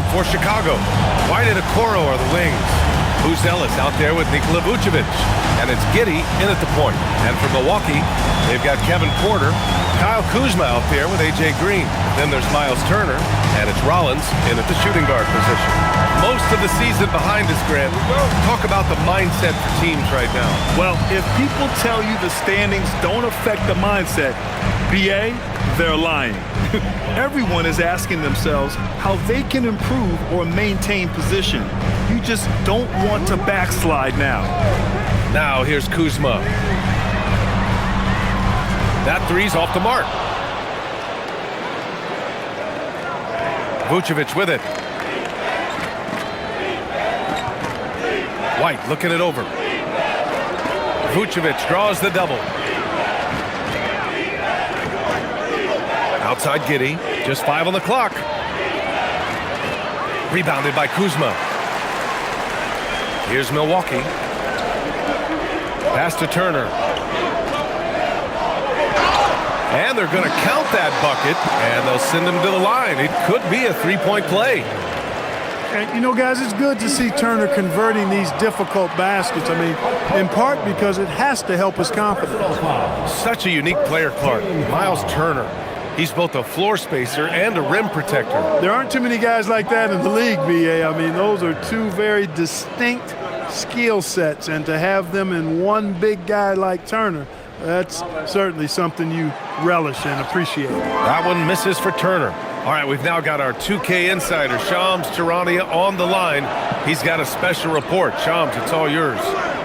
look for Chicago. White and Okoro are the wings. Who's Ellis out there with Nikola Vucevic. And it's Giddey in at the point. And for Milwaukee, they've got Kevin Porter, Kyle Kuzma out there with A.J. Green. Then there's Miles Turner, and it's Rollins in at the shooting guard position. Most of the season behind us, Grant. Talk about the mindset for teams right now. Well, if people tell you the standings don't affect the mindset, BA, they're lying. Everyone is asking themselves how they can improve or maintain position. You just don't want to backslide now. Now here's Kuzma. That three's off the mark. Vucevic with it. White looking it over. Vucevic draws the double. Outside Giddey, just 5 on the clock. Rebounded by Kuzma. Here's Milwaukee. Pass to Turner. And they're going to count that bucket, and they'll send him to the line. It could be a three-point play. And, you know, guys, it's good to see Turner converting these difficult baskets. I mean, in part because it has to help his confidence. Such a unique player, Clark. Miles Turner. He's both a floor spacer and a rim protector. There aren't too many guys like that in the league, BA. I mean, those are two very distinct skill sets, and to have them in one big guy like Turner, that's certainly something you relish and appreciate. That one misses for Turner. All right, we've now got our 2K insider, Shams Charania, on the line. He's got a special report. Shams, it's all yours.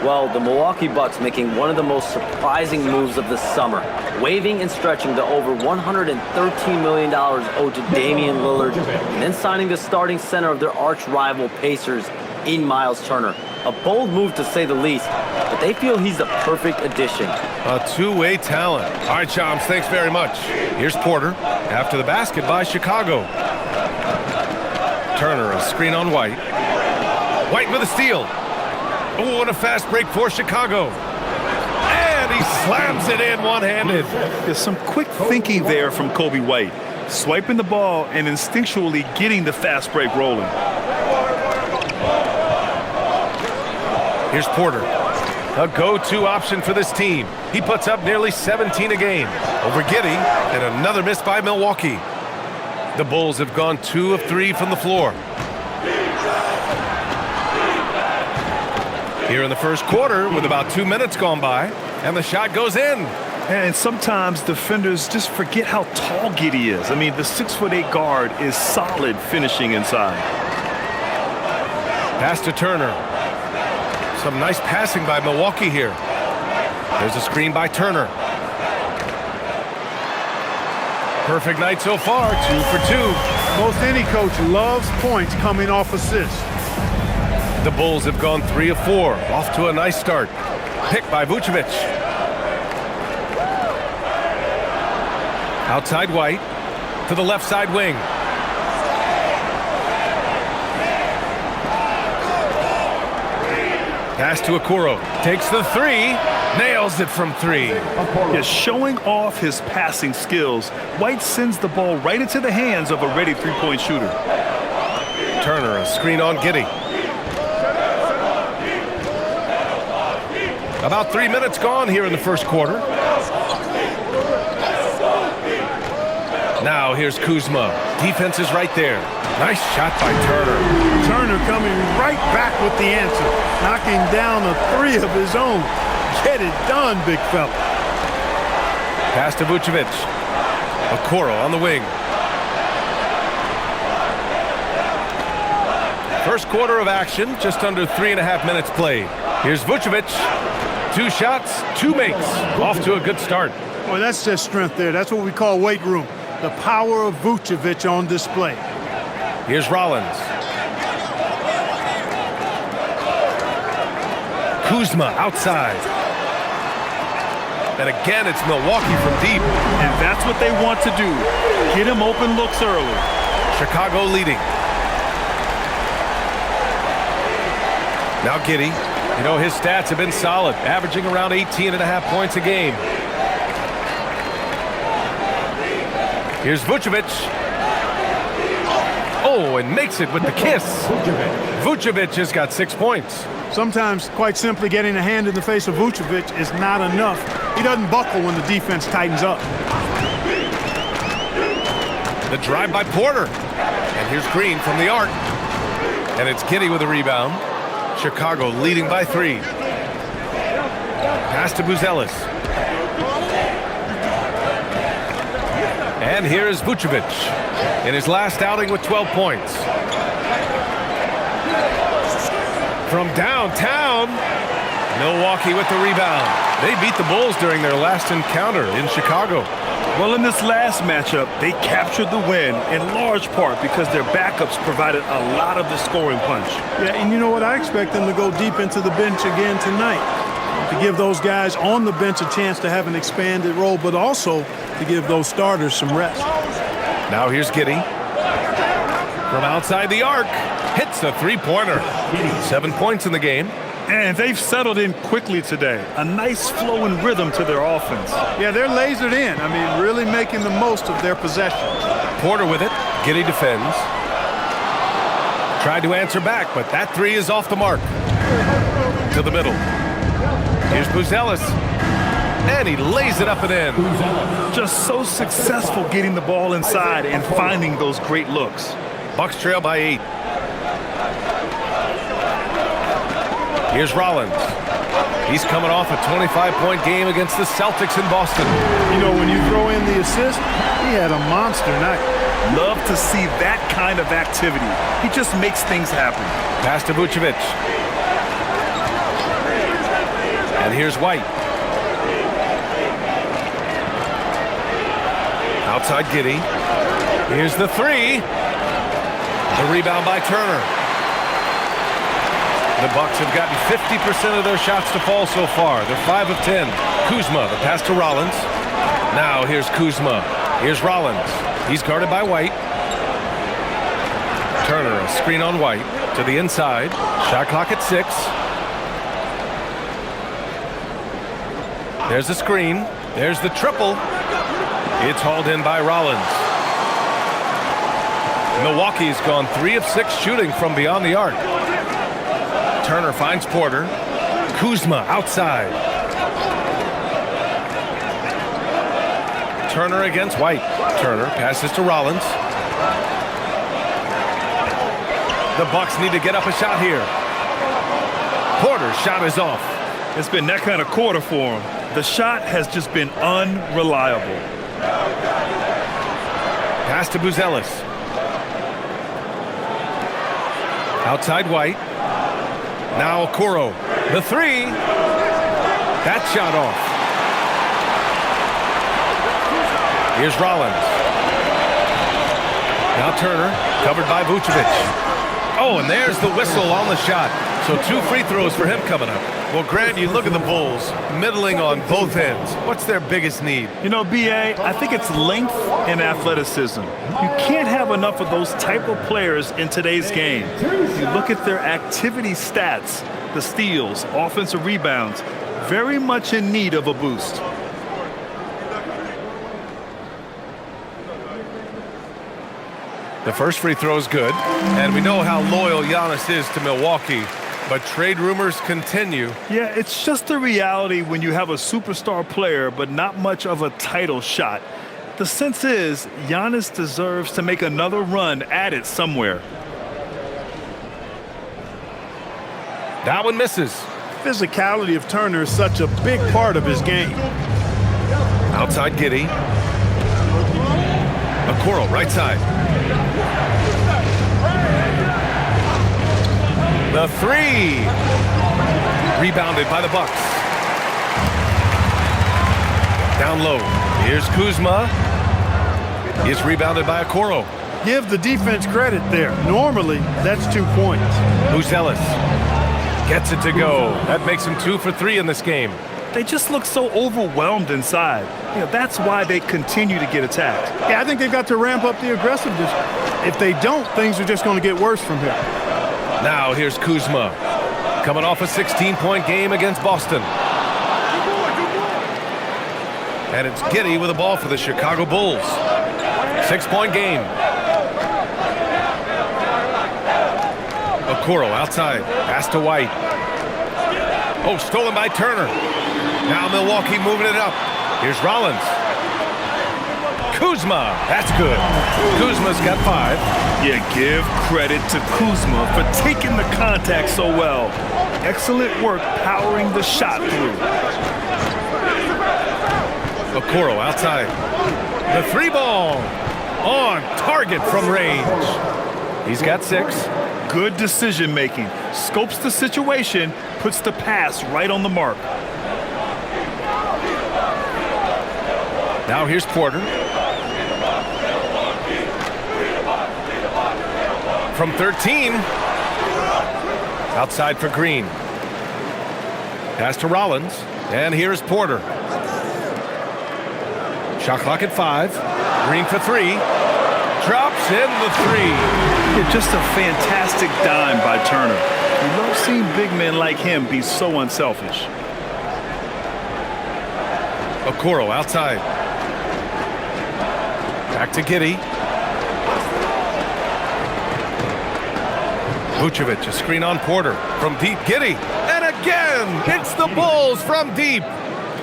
Well, the Milwaukee Bucks making one of the most surprising moves of the summer, waiving and stretching the over $113 million owed to Damian Lillard, and then signing the starting center of their arch rival Pacers in Miles Turner. A bold move to say the least, but they feel he's the perfect addition. A two-way talent. All right, Shams, thanks very much. Here's Porter after the basket by Chicago. Turner, a screen on White. White with a steal. Oh, and a fast break for Chicago. And he slams it in one-handed. There's some quick thinking there from Kobe White. Swiping the ball and instinctually getting the fast break rolling. Here's Porter. A go-to option for this team. He puts up nearly 17 a game. Over Giddey, and another miss by Milwaukee. The Bulls have gone 2 of 3 from the floor. Here in the first quarter, with about 2 minutes gone by, and the shot goes in. And sometimes defenders just forget how tall Giddey is. I mean, the 6'8" guard is solid finishing inside. Pass to Turner. Some nice passing by Milwaukee here. There's a screen by Turner. Perfect night so far, 2 for 2. Most any coach loves points coming off assists. The Bulls have gone 3 of 4, off to a nice start. Picked by Vucevic. Outside White to the left side wing. Pass to Okoro. Takes the 3. Nails it from 3. Yeah, showing off his passing skills, White sends the ball right into the hands of a ready three-point shooter. Turner, a screen on Giddey. About 3 minutes gone here in the first quarter. Now here's Kuzma. Defense is right there. Nice shot by Turner. Turner coming right back with the answer, knocking down a 3 of his own. Get it done, big fella. Pass to Vucevic. Okoro on the wing. First quarter of action, just under 3.5 minutes played. Here's Vucevic. 2 shots, 2 makes. Off to a good start. Well, that's just strength there. That's what we call weight room. The power of Vucevic on display. Here's Rollins. Kuzma outside. And again, it's Milwaukee from deep. And that's what they want to do. Get him open looks early. Chicago leading. Now Giddey. You know, his stats have been solid, averaging around 18.5 points a game. Here's Vucevic. Oh, Oh, and makes it with the kiss. Vucevic has got 6 points. Sometimes, quite simply, getting a hand in the face of Vucevic is not enough. He doesn't buckle when the defense tightens up. The drive by Porter. And here's Green from the arc. And it's Giddey with a rebound. Chicago leading by 3. Pass to Buzelis. And here's Vucevic in his last outing with 12 points. From downtown, Milwaukee with the rebound. They beat the Bulls during their last encounter in Chicago. Well, in this last matchup, they captured the win in large part because their backups provided a lot of the scoring punch. Yeah, and you know what? I expect them to go deep into the bench again tonight, to give those guys on the bench a chance to have an expanded role, but also to give those starters some rest. Now here's Giddey. From outside the arc, hits a three-pointer. 7 points in the game. And they've settled in quickly today. A nice flow and rhythm to their offense. Yeah, they're lasered in. I mean, really making the most of their possession. Porter with it. Giddey defends. Tried to answer back, but that three is off the mark. To the middle. Here's Buzelis. And he lays it up and in. Just so successful getting the ball inside and finding those great looks. Bucks trail by 8. Here's Rollins. He's coming off a 25-point game against the Celtics in Boston. You know, when you throw in the assist, he had a monster night. Love to see that kind of activity. He just makes things happen. Pass to Vucevic. And here's White. Outside Giddey. Here's the three. The rebound by Turner. The Bucks have gotten 50% of their shots to fall so far. They're 5 of 10. Kuzma, the pass to Rollins. Now here's Kuzma. Here's Rollins. He's guarded by White. Turner, a screen on White. To the inside. Shot clock at 6. There's the screen. There's the triple. It's hauled in by Rollins. Milwaukee's gone 3 of 6 shooting from beyond the arc. Turner finds Porter. Kuzma outside. Turner against White. Turner passes to Rollins. The Bucks need to get up a shot here. Porter's shot is off. It's been that kind of quarter for him. The shot has just been unreliable. Pass to Buzelis. Outside White. Now Okoro. The three. That shot off. Here's Rollins. Now Turner. Covered by Vucevic. Oh, and there's the whistle on the shot. So 2 free throws for him coming up. Well, Grant, you look at the Bulls, middling on both ends. What's their biggest need? You know, B.A., I think it's length and athleticism. You can't have enough of those type of players in today's game. You look at their activity stats, the steals, offensive rebounds, very much in need of a boost. The first free throw is good, and we know how loyal Giannis is to Milwaukee. But trade rumors continue. Yeah, it's just the reality when you have a superstar player but not much of a title shot. The sense is Giannis deserves to make another run at it somewhere. That one misses. Physicality of Turner is such a big part of his game. Outside Giddey. Okoro, right side. The three. Rebounded by the Bucks. Down low. Here's Kuzma. He's rebounded by Okoro. Give the defense credit there. Normally, that's 2 points. Buzelis gets it to go. That makes him 2 for 3 in this game. They just look so overwhelmed inside. You know, that's why they continue to get attacked. Yeah, I think they've got to ramp up the aggressiveness. If they don't, things are just going to get worse from here. Now here's Kuzma, coming off a 16-point game against Boston. And it's Giddey with the ball for the Chicago Bulls. 6-point game. Okoro outside. Pass to White. Oh, stolen by Turner. Now Milwaukee moving it up. Here's Rollins. Kuzma. That's good. Kuzma's got 5. Yeah, give credit to Kuzma for taking the contact so well. Excellent work powering the shot through. Okoro outside. The 3-ball. On target from range. He's got 6. Good decision making. Scopes the situation, puts the pass right on the mark. Now here's Porter. From 13. Outside for Green. Pass to Rollins. And here's Porter. Shot clock at 5. Green for 3. Drops in the 3. Yeah, just a fantastic dime by Turner. We love seeing big men like him be so unselfish. Okoro outside. Back to Giddey. Vucevic, a screen on Porter. From deep, Giddey. And again, it's the Bulls from deep.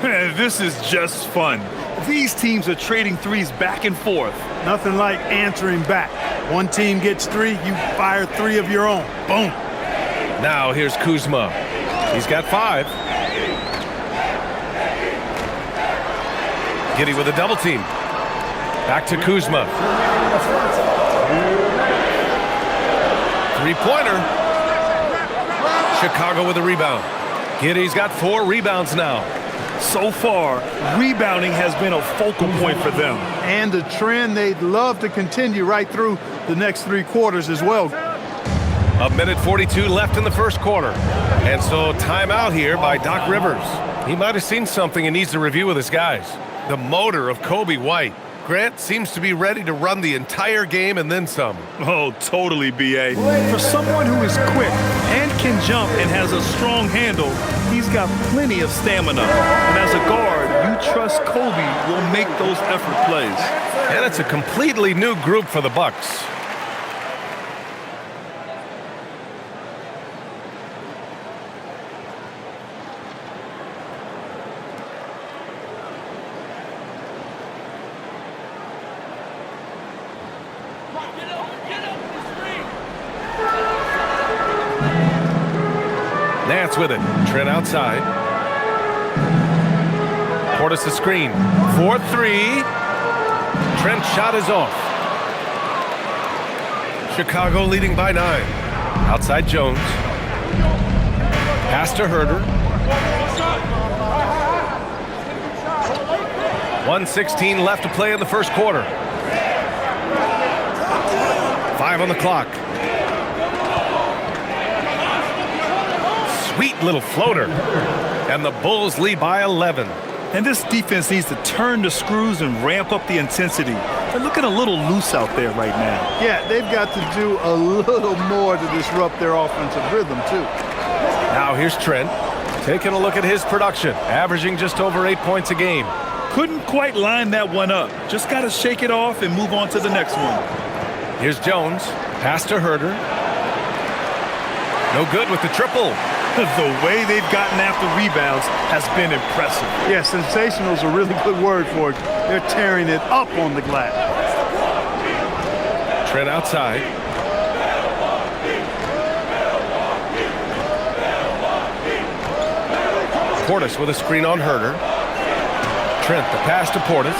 This is just fun. These teams are trading threes back and forth. Nothing like answering back. One team gets 3, you fire 3 of your own. Boom. Now here's Kuzma. He's got 5. Giddey with a double team. Back to Kuzma. 3-pointer. Chicago with a rebound. Giddey's got 4 rebounds now. So far, rebounding has been a focal point for them. And a trend they'd love to continue right through the next 3 quarters as well. 1:42 left in the first quarter. And so timeout here by Doc Rivers. He might have seen something and needs to review with his guys. The motor of Kobe White. Grant seems to be ready to run the entire game and then some. Oh, totally, B.A. For someone who is quick and can jump and has a strong handle, he's got plenty of stamina. And as a guard, you trust Kobe will make those effort plays. And it's a completely new group for the Bucks. Nance with it. Trent outside. Portis the screen. 4-3. Trent's shot is off. Chicago leading by 9. Outside Jones. Pass to Herter. 1:16 left to play in the first quarter. 5 on the clock. Sweet little floater. And the Bulls lead by 11. And this defense needs to turn the screws and ramp up the intensity. They're looking a little loose out there right now. Yeah, they've got to do a little more to disrupt their offensive rhythm, too. Now here's Trent. Taking a look at his production. Averaging just over 8 points a game. Couldn't quite line that one up. Just got to shake it off and move on to the next one. Here's Jones. Pass to Herter. No good with the triple. The way they've gotten after rebounds has been impressive. Yeah, sensational is a really good word for it. They're tearing it up on the glass. Trent outside. Portis with a screen on Herter. Trent, the pass to Portis.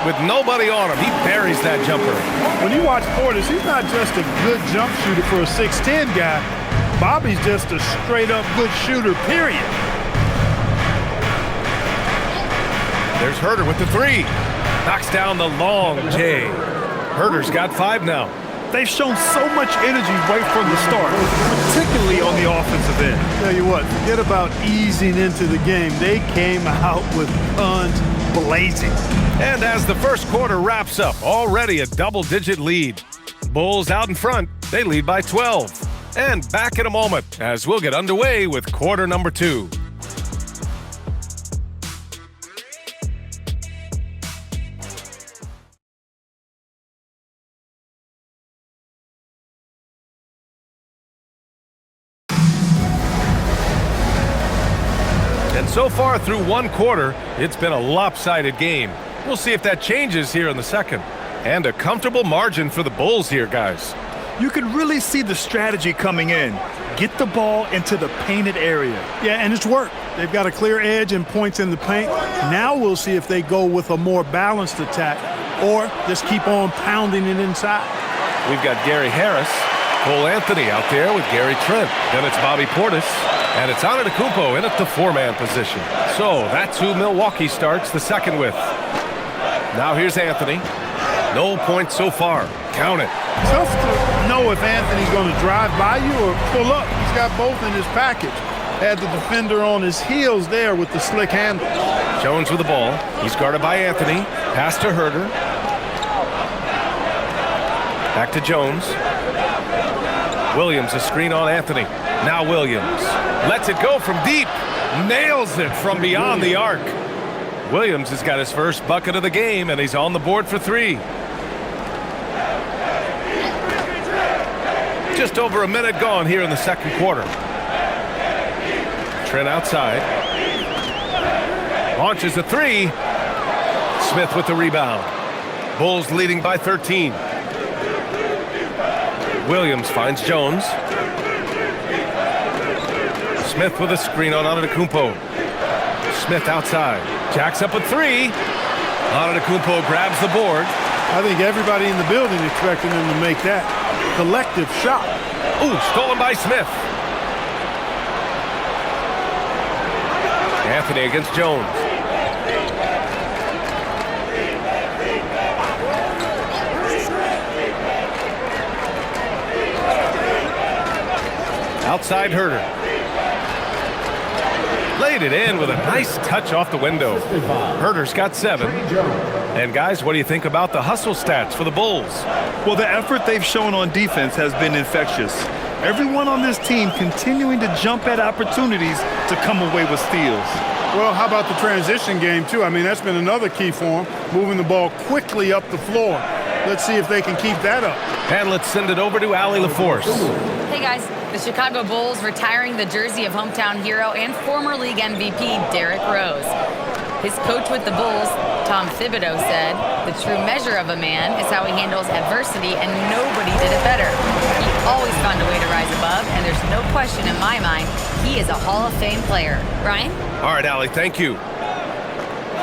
With nobody on him, he buries that jumper. When you watch Portis, he's not just a good jump shooter for a 6'10 guy. Bobby's just a straight-up good shooter, period. There's Herter with the 3. Knocks down the long J. Herter's got 5 now. They've shown so much energy right from the start, particularly on the offensive end. Tell you what, forget about easing into the game. They came out with guns blazing. And as the first quarter wraps up, already a double-digit lead. Bulls out in front. They lead by 12. And back in a moment as we'll get underway with quarter number 2. And so far through one quarter, it's been a lopsided game. We'll see if that changes here in the second. And a comfortable margin for the Bulls here, guys. You can really see the strategy coming in. Get the ball into the painted area. Yeah, and it's worked. They've got a clear edge and points in the paint. Now we'll see if they go with a more balanced attack or just keep on pounding it inside. We've got Gary Harris, Cole Anthony out there with Gary Trent. Then it's Bobby Portis, and it's Antetokounmpo in at the four-man position. So that's who Milwaukee starts the second with. Now here's Anthony. No points so far. Count it. Tough to know if Anthony's going to drive by you or pull up. He's got both in his package. Had the defender on his heels there with the slick handle. Jones with the ball. He's guarded by Anthony. Pass to Herter. Back to Jones. Williams, a screen on Anthony. Now Williams lets it go from deep. Nails it from beyond the arc. Williams has got his first bucket of the game, and he's on the board for three. Just over a minute gone here in the second quarter. Trent outside. Launches a three. Smith with the rebound. Bulls leading by 13. Williams finds Jones. Smith with a screen on Antetokounmpo. Smith outside. Jacks up a three. Antetokounmpo grabs the board. I think everybody in the building expecting them to make that collective shot. Ooh, stolen by Smith. Anthony against Jones. Outside Herter. Laid it in with a nice touch off the window. Herter's got 7. And guys, what do you think about the hustle stats for the Bulls? Well, the effort they've shown on defense has been infectious. Everyone on this team continuing to jump at opportunities to come away with steals. Well, how about the transition game, too? I mean, that's been another key for them, moving the ball quickly up the floor. Let's see if they can keep that up. And let's send it over to Allie LaForce. Hey, guys. The Chicago Bulls retiring the jersey of hometown hero and former league MVP Derrick Rose. His coach with the Bulls, Tom Thibodeau, said, "The true measure of a man is how he handles adversity, and nobody did it better. He always found a way to rise above, and there's no question in my mind he is a Hall of Fame player." Brian? All right, Allie, thank you.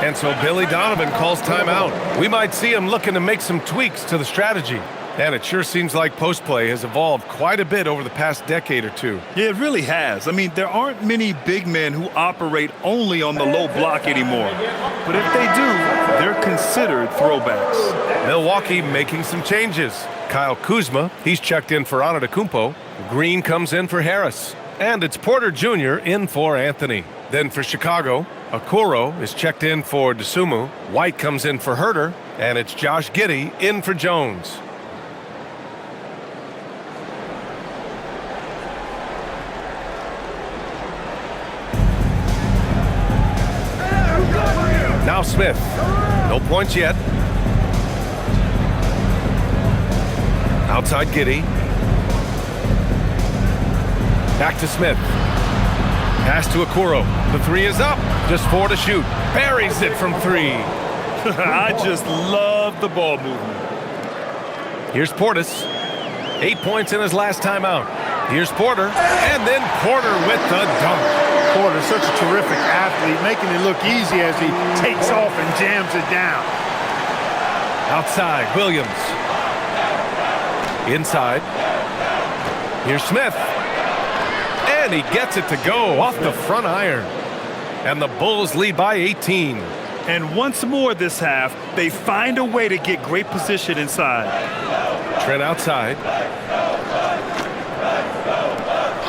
And so Billy Donovan calls timeout. We might see him looking to make some tweaks to the strategy. And it sure seems like post play has evolved quite a bit over the past decade or two. Yeah, it really has. I mean, there aren't many big men who operate only on the low block anymore. But if they do, they're considered throwbacks. Milwaukee making some changes. Kyle Kuzma, he's checked in for Antetokounmpo. Green comes in for Harris. And it's Porter Jr. in for Anthony. Then for Chicago, Okoro is checked in for Dosunmu. White comes in for Herter. And it's Josh Giddey in for Jones. Now Smith. No points yet. Outside Giddey. Back to Smith. Pass to Okoro. The three is up. Just 4 to shoot. Buries it from 3. I just love the ball movement. Here's Portis. 8 points in his last time out. Here's Porter. And then Porter with the dunk. Porter, such a terrific athlete, making it look easy as he takes off and jams it down. Outside, Williams. Inside. Here's Smith. And he gets it to go off the front iron. And the Bulls lead by 18. And once more this half, they find a way to get great position inside. Trent outside.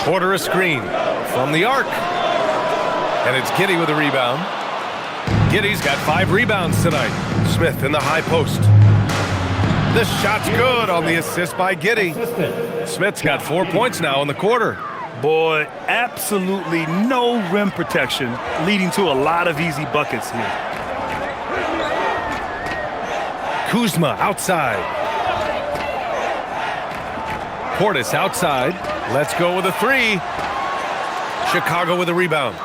Porter a screen from the arc. And it's Giddey with a rebound. Giddey's got 5 rebounds tonight. Smith in the high post. The shot's good on the assist by Giddey. Smith's got 4 points now in the quarter. Boy, absolutely no rim protection, leading to a lot of easy buckets here. Kuzma outside. Portis outside. Let's go with a 3. Chicago with a rebound.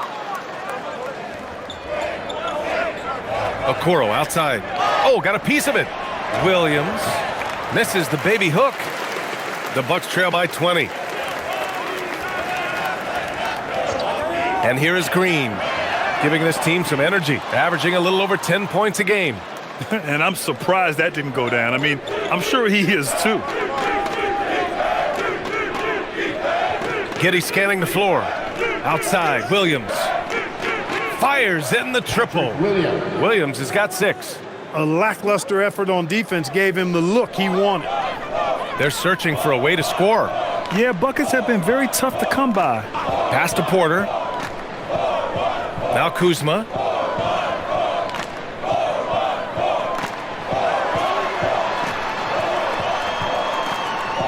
Okoro outside. Oh, got a piece of it. Williams misses the baby hook. The Bucks trail by 20. And here is Green, giving this team some energy, averaging a little over 10 points a game. And I'm surprised that didn't go down. I mean, I'm sure he is too. Giddey scanning the floor. Outside, Williams. Fires in the triple. Williams has got 6. A lackluster effort on defense gave him the look he wanted. They're searching for a way to score. Yeah, buckets have been very tough to come by. Pass to Porter. Now Kuzma.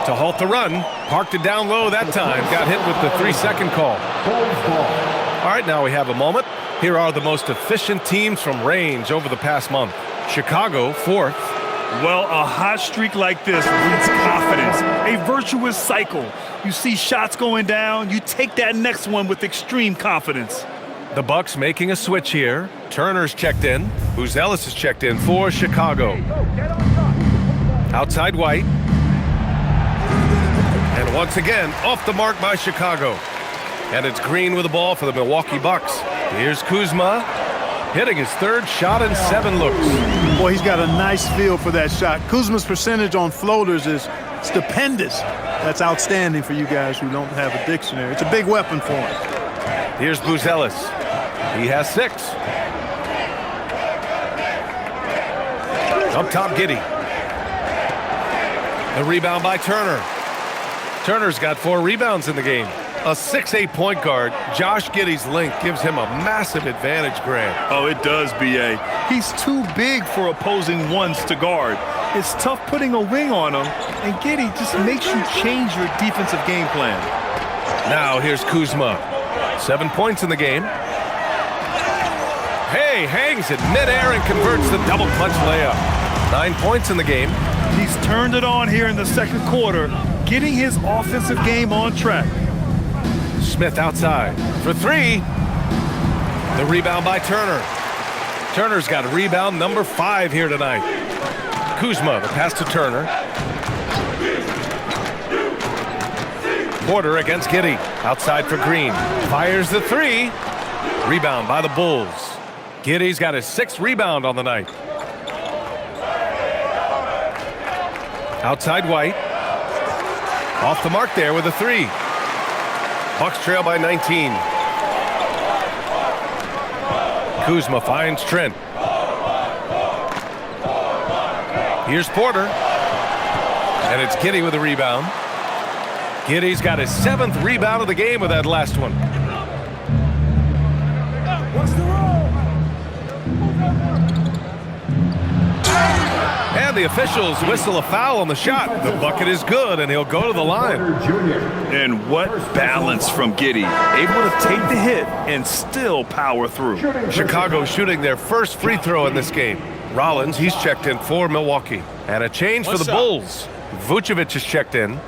To halt the run. Parked it down low that time. Got hit with the 3-second call. All right, now we have a moment. Here are the most efficient teams from range over the past month. Chicago, 4th. Well, a hot streak like this breeds confidence, a virtuous cycle. You see shots going down, you take that next one with extreme confidence. The Bucks making a switch here. Turner's checked in. Ellis is checked in for Chicago. Outside White. And once again, off the mark by Chicago. And it's Green with the ball for the Milwaukee Bucks. Here's Kuzma, hitting his 3rd shot in 7 looks. Boy, he's got a nice feel for that shot. Kuzma's percentage on floaters is stupendous. That's outstanding for you guys who don't have a dictionary. It's a big weapon for him. Here's Ellis. He has 6. Up top, Giddey. The rebound by Turner. Turner's got 4 rebounds in the game. A 6'8" point guard, Josh Giddey's length gives him a massive advantage, Grant. Oh, it does, B.A. He's too big for opposing ones to guard. It's tough putting a wing on him, and Giddey just makes you change your defensive game plan. Now here's Kuzma. 7 points in the game. Hey, hangs it midair and converts the double clutch layup. 9 points in the game. He's turned it on here in the second quarter, getting his offensive game on track. Smith outside for 3. The rebound by Turner. Turner's got rebound number 5 here tonight. Kuzma, the pass to Turner. Porter against Giddey. Outside for Green. Fires the 3. Rebound by the Bulls. Giddey's got his 6th rebound on the night. Outside White. Off the mark there with a 3. Bucks trail by 19. Kuzma finds Trent. Here's Porter. And it's Giddey with a rebound. Giddey's got his 7th rebound of the game with that last one. And the officials whistle a foul on the shot. The bucket is good, and he'll go to the line. And what balance from Giddey. Able to take the hit and still power through. Chicago shooting their first free throw in this game. Rollins, he's checked in for Milwaukee. And a change for the Bulls. Vucevic is checked in.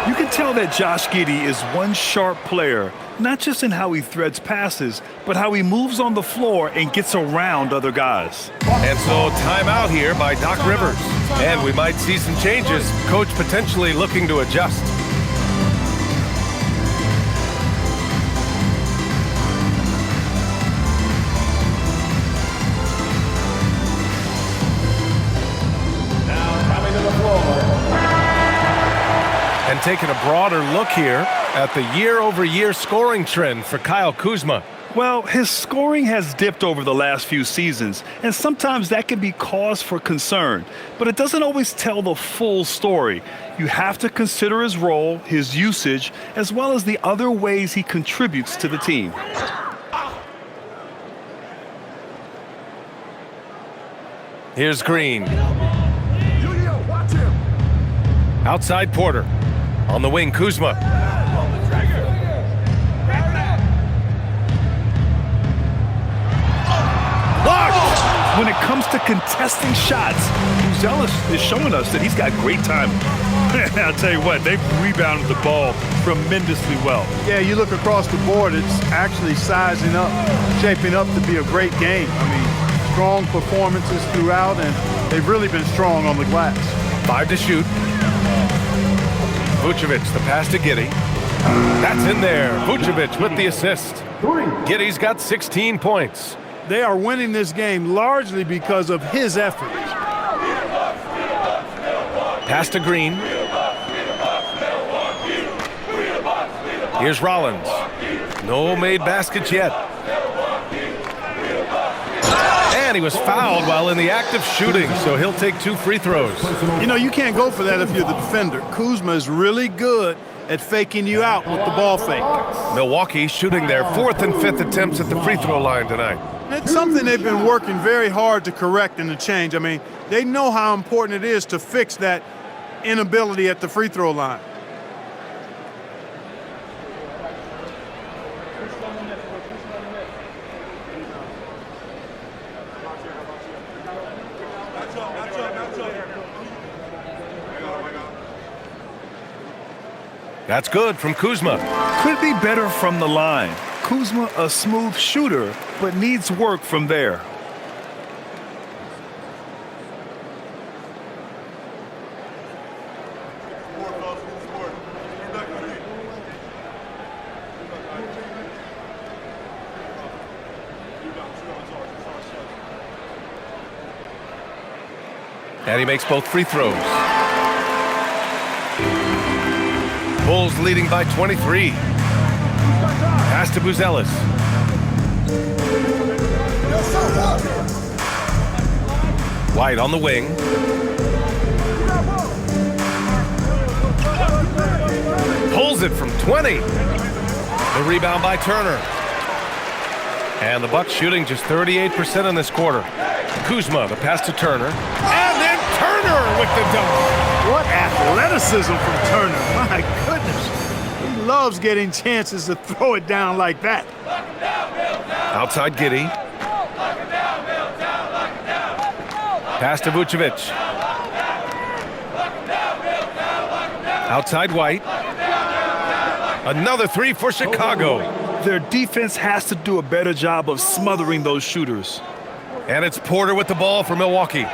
You can tell that Josh Giddey is one sharp player, not just in how he threads passes, but how he moves on the floor and gets around other guys. And so timeout here by Doc Rivers. And we might see some changes. Coach potentially looking to adjust. And taking a broader look here at the year-over-year scoring trend for Kyle Kuzma. Well, his scoring has dipped over the last few seasons, and sometimes that can be cause for concern. But it doesn't always tell the full story. You have to consider his role, his usage, as well as the other ways he contributes to the team. Here's Green. Outside Porter. On the wing, Kuzma. Blocked! When it comes to contesting shots, Zealous is showing us that he's got great timing. I'll tell you what, they've rebounded the ball tremendously well. Yeah, you look across the board, it's actually sizing up, shaping up to be a great game. I mean, strong performances throughout, and they've really been strong on the glass. 5 to shoot. Vucevic, the pass to Giddey. That's in there. Vucevic with the assist. Giddey's got 16 points. They are winning this game largely because of his effort. Pass to Green. Here's Rollins. No made baskets yet. And he was fouled while in the act of shooting, so he'll take 2 free throws. You know, you can't go for that if you're the defender. Kuzma is really good at faking you out with the ball fake. Milwaukee shooting their 4th and 5th attempts at the free throw line tonight. It's something they've been working very hard to correct and to change. I mean, they know how important it is to fix that inability at the free throw line. That's good from Kuzma. Could be better from the line. Kuzma, a smooth shooter, but needs work from there. And he makes both free throws. Bulls leading by 23. Pass to Buzelis. White on the wing. Pulls it from 20. The rebound by Turner. And the Bucks shooting just 38% in this quarter. Kuzma, the pass to Turner. And then Turner with the dunk. What athleticism from Turner. My goodness. He loves getting chances to throw it down like that. Outside Giddey. Pass to Vucevic. Outside White. Another 3 for Chicago. Their defense has to do a better job of smothering those shooters. And it's Porter with the ball for Milwaukee.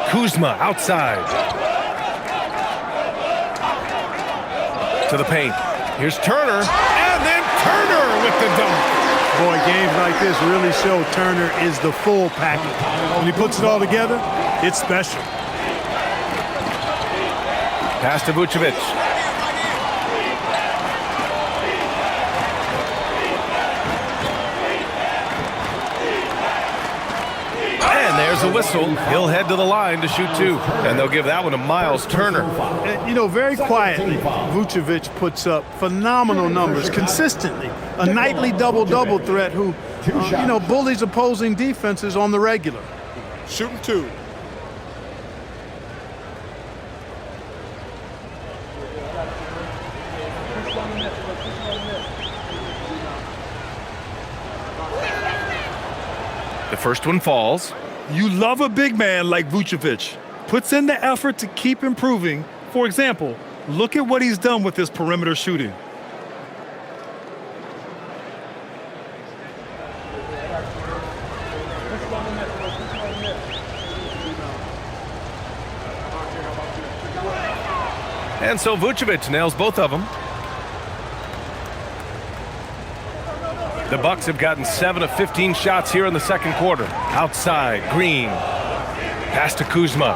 Kuzma outside. To the paint. Here's Turner. And then Turner with the dunk. Boy, games like this really show Turner is the full package. When he puts it all together, it's special. Pass to Vucevic. There's a whistle. He'll head to the line to shoot 2. And they'll give that one to Miles Turner. You know, very quietly, Vucevic puts up phenomenal numbers consistently. A nightly double-double threat who, you know, bullies opposing defenses on the regular. Shooting 2. The first one falls. You love a big man like Vucevic. Puts in the effort to keep improving. For example, look at what he's done with his perimeter shooting. And so Vucevic nails both of them. The Bucks have gotten 7 of 15 shots here in the second quarter. Outside, Green. Pass to Kuzma.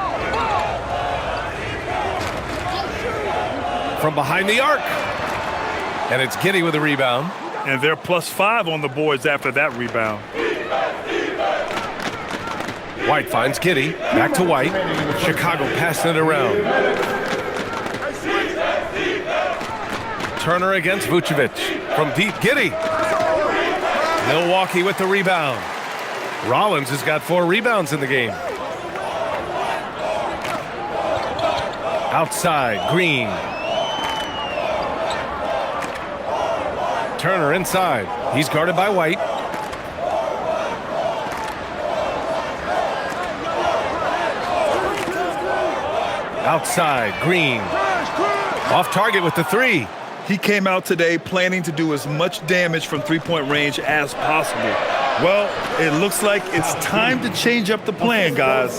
From behind the arc. And it's Giddey with a rebound. And they're +5 on the boards after that rebound. White finds Giddey. Back to White. Chicago passing it around. Turner against Vucevic. From deep, Giddey. Milwaukee with the rebound. Rollins has got 4 rebounds in the game. Outside, Green. Turner inside. He's guarded by White. Outside, Green. Off target with the three. He came out today planning to do as much damage from three-point range as possible. Well, it looks like it's time to change up the plan, guys.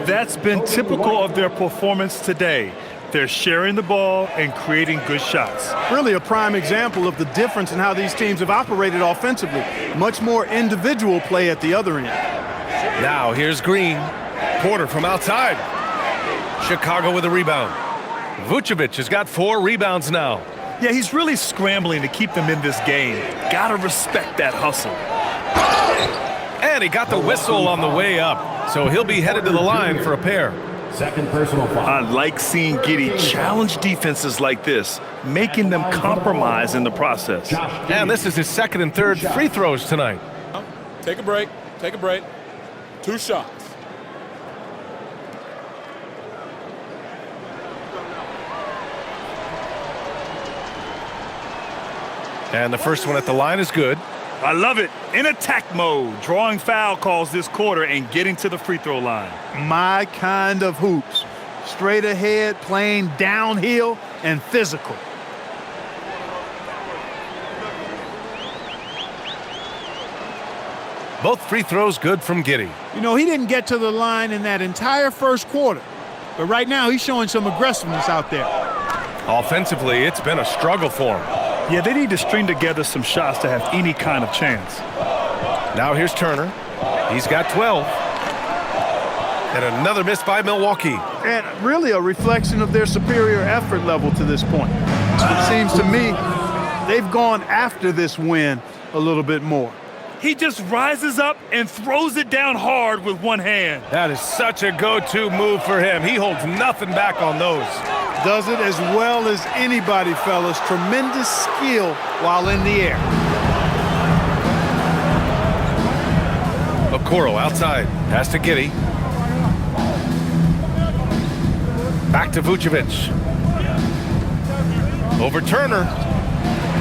That's been typical of their performance today. They're sharing the ball and creating good shots. Really a prime example of the difference in how these teams have operated offensively. Much more individual play at the other end. Now here's Green. Porter from outside. Chicago with a rebound. Vucevic has got 4 rebounds now. Yeah, he's really scrambling to keep them in this game. Gotta respect that hustle. And he got the whistle on the way up, so he'll be headed to the line for a pair. Second personal foul. I like seeing Giddey challenge defenses like this, making them compromise in the process. And this is his second and third free throws tonight. Take a break. Take a break. 2 shots. And the first one at the line is good. I love it. In attack mode, drawing foul calls this quarter and getting to the free throw line. My kind of hoops. Straight ahead, playing downhill, and physical. Both free throws good from Giddey. You know, he didn't get to the line in that entire first quarter. But right now, he's showing some aggressiveness out there. Offensively, it's been a struggle for him. Yeah, they need to string together some shots to have any kind of chance. Now here's Turner. He's got 12. And another miss by Milwaukee. And really a reflection of their superior effort level to this point. It seems to me they've gone after this win a little bit more. He just rises up and throws it down hard with one hand. That is such a go-to move for him. He holds nothing back on those. Does it as well as anybody, fellas. Tremendous skill while in the air. Okoro outside. Pass to Giddey. Back to Vucevic. Over Turner.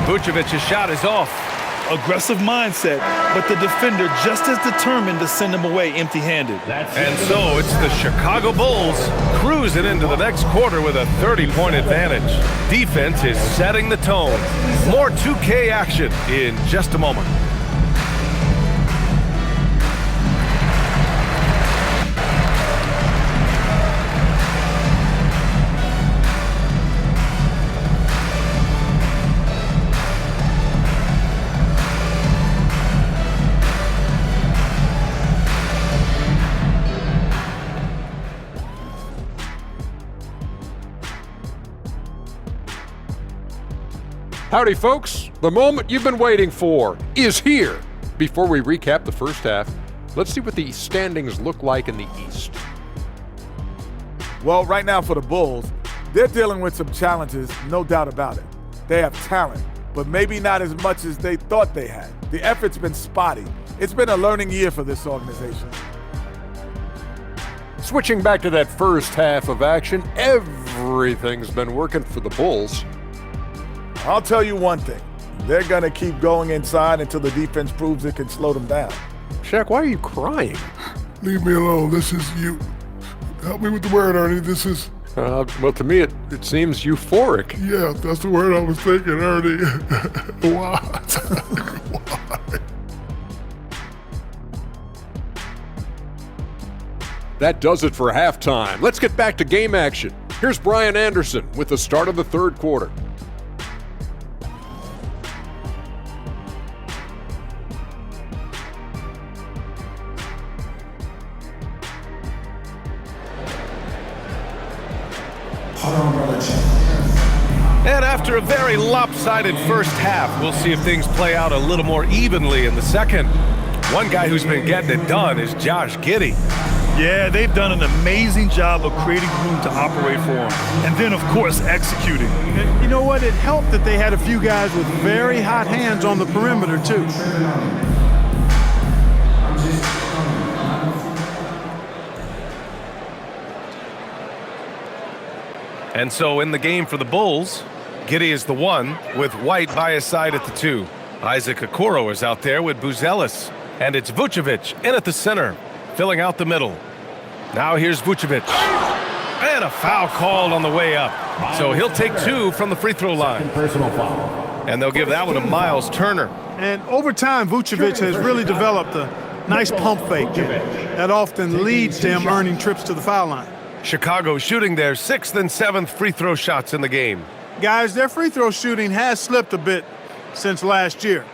Vucevic's shot is off. Aggressive mindset, but the defender just as determined to send him away empty-handed. And so it's the Chicago Bulls cruising into the next quarter with a 30-point advantage. Defense is setting the tone. More 2K action in just a moment. Howdy, folks. The moment you've been waiting for is here. Before we recap the first half, let's see what the standings look like in the East. Well, right now for the Bulls, they're dealing with some challenges, no doubt about it. They have talent, but maybe not as much as they thought they had. The effort's been spotty. It's been a learning year for this organization. Switching back to that first half of action, everything's been working for the Bulls. I'll tell you one thing. They're going to keep going inside until the defense proves it can slow them down. Shaq, why are you crying? Leave me alone. This is you. Help me with the word, Ernie. This is... Well, to me, it seems euphoric. Yeah, that's the word I was thinking, Ernie. Why? Why? That does it for halftime. Let's get back to game action. Here's Brian Anderson with the start of the third quarter. And after a very lopsided first half, we'll see if things play out a little more evenly in the second. One guy who's been getting it done is Josh Giddey. Yeah, they've done an amazing job of creating room to operate for him. And then, of course, executing. You know what? It helped that they had a few guys with very hot hands on the perimeter, too. And so in the game for the Bulls, Giddey is the one with White by his side at the 2. Isaac Okoro is out there with Buzelis. And it's Vucevic in at the center, filling out the middle. Now here's Vucevic. And a foul called on the way up. So he'll take 2 from the free throw line. And they'll give that one to Miles Turner. And over time, Vucevic has really developed a nice pump fake that often leads to him earning trips to the foul line. Chicago shooting their 6th and 7th free throw shots in the game. Guys, their free throw shooting has slipped a bit since last year,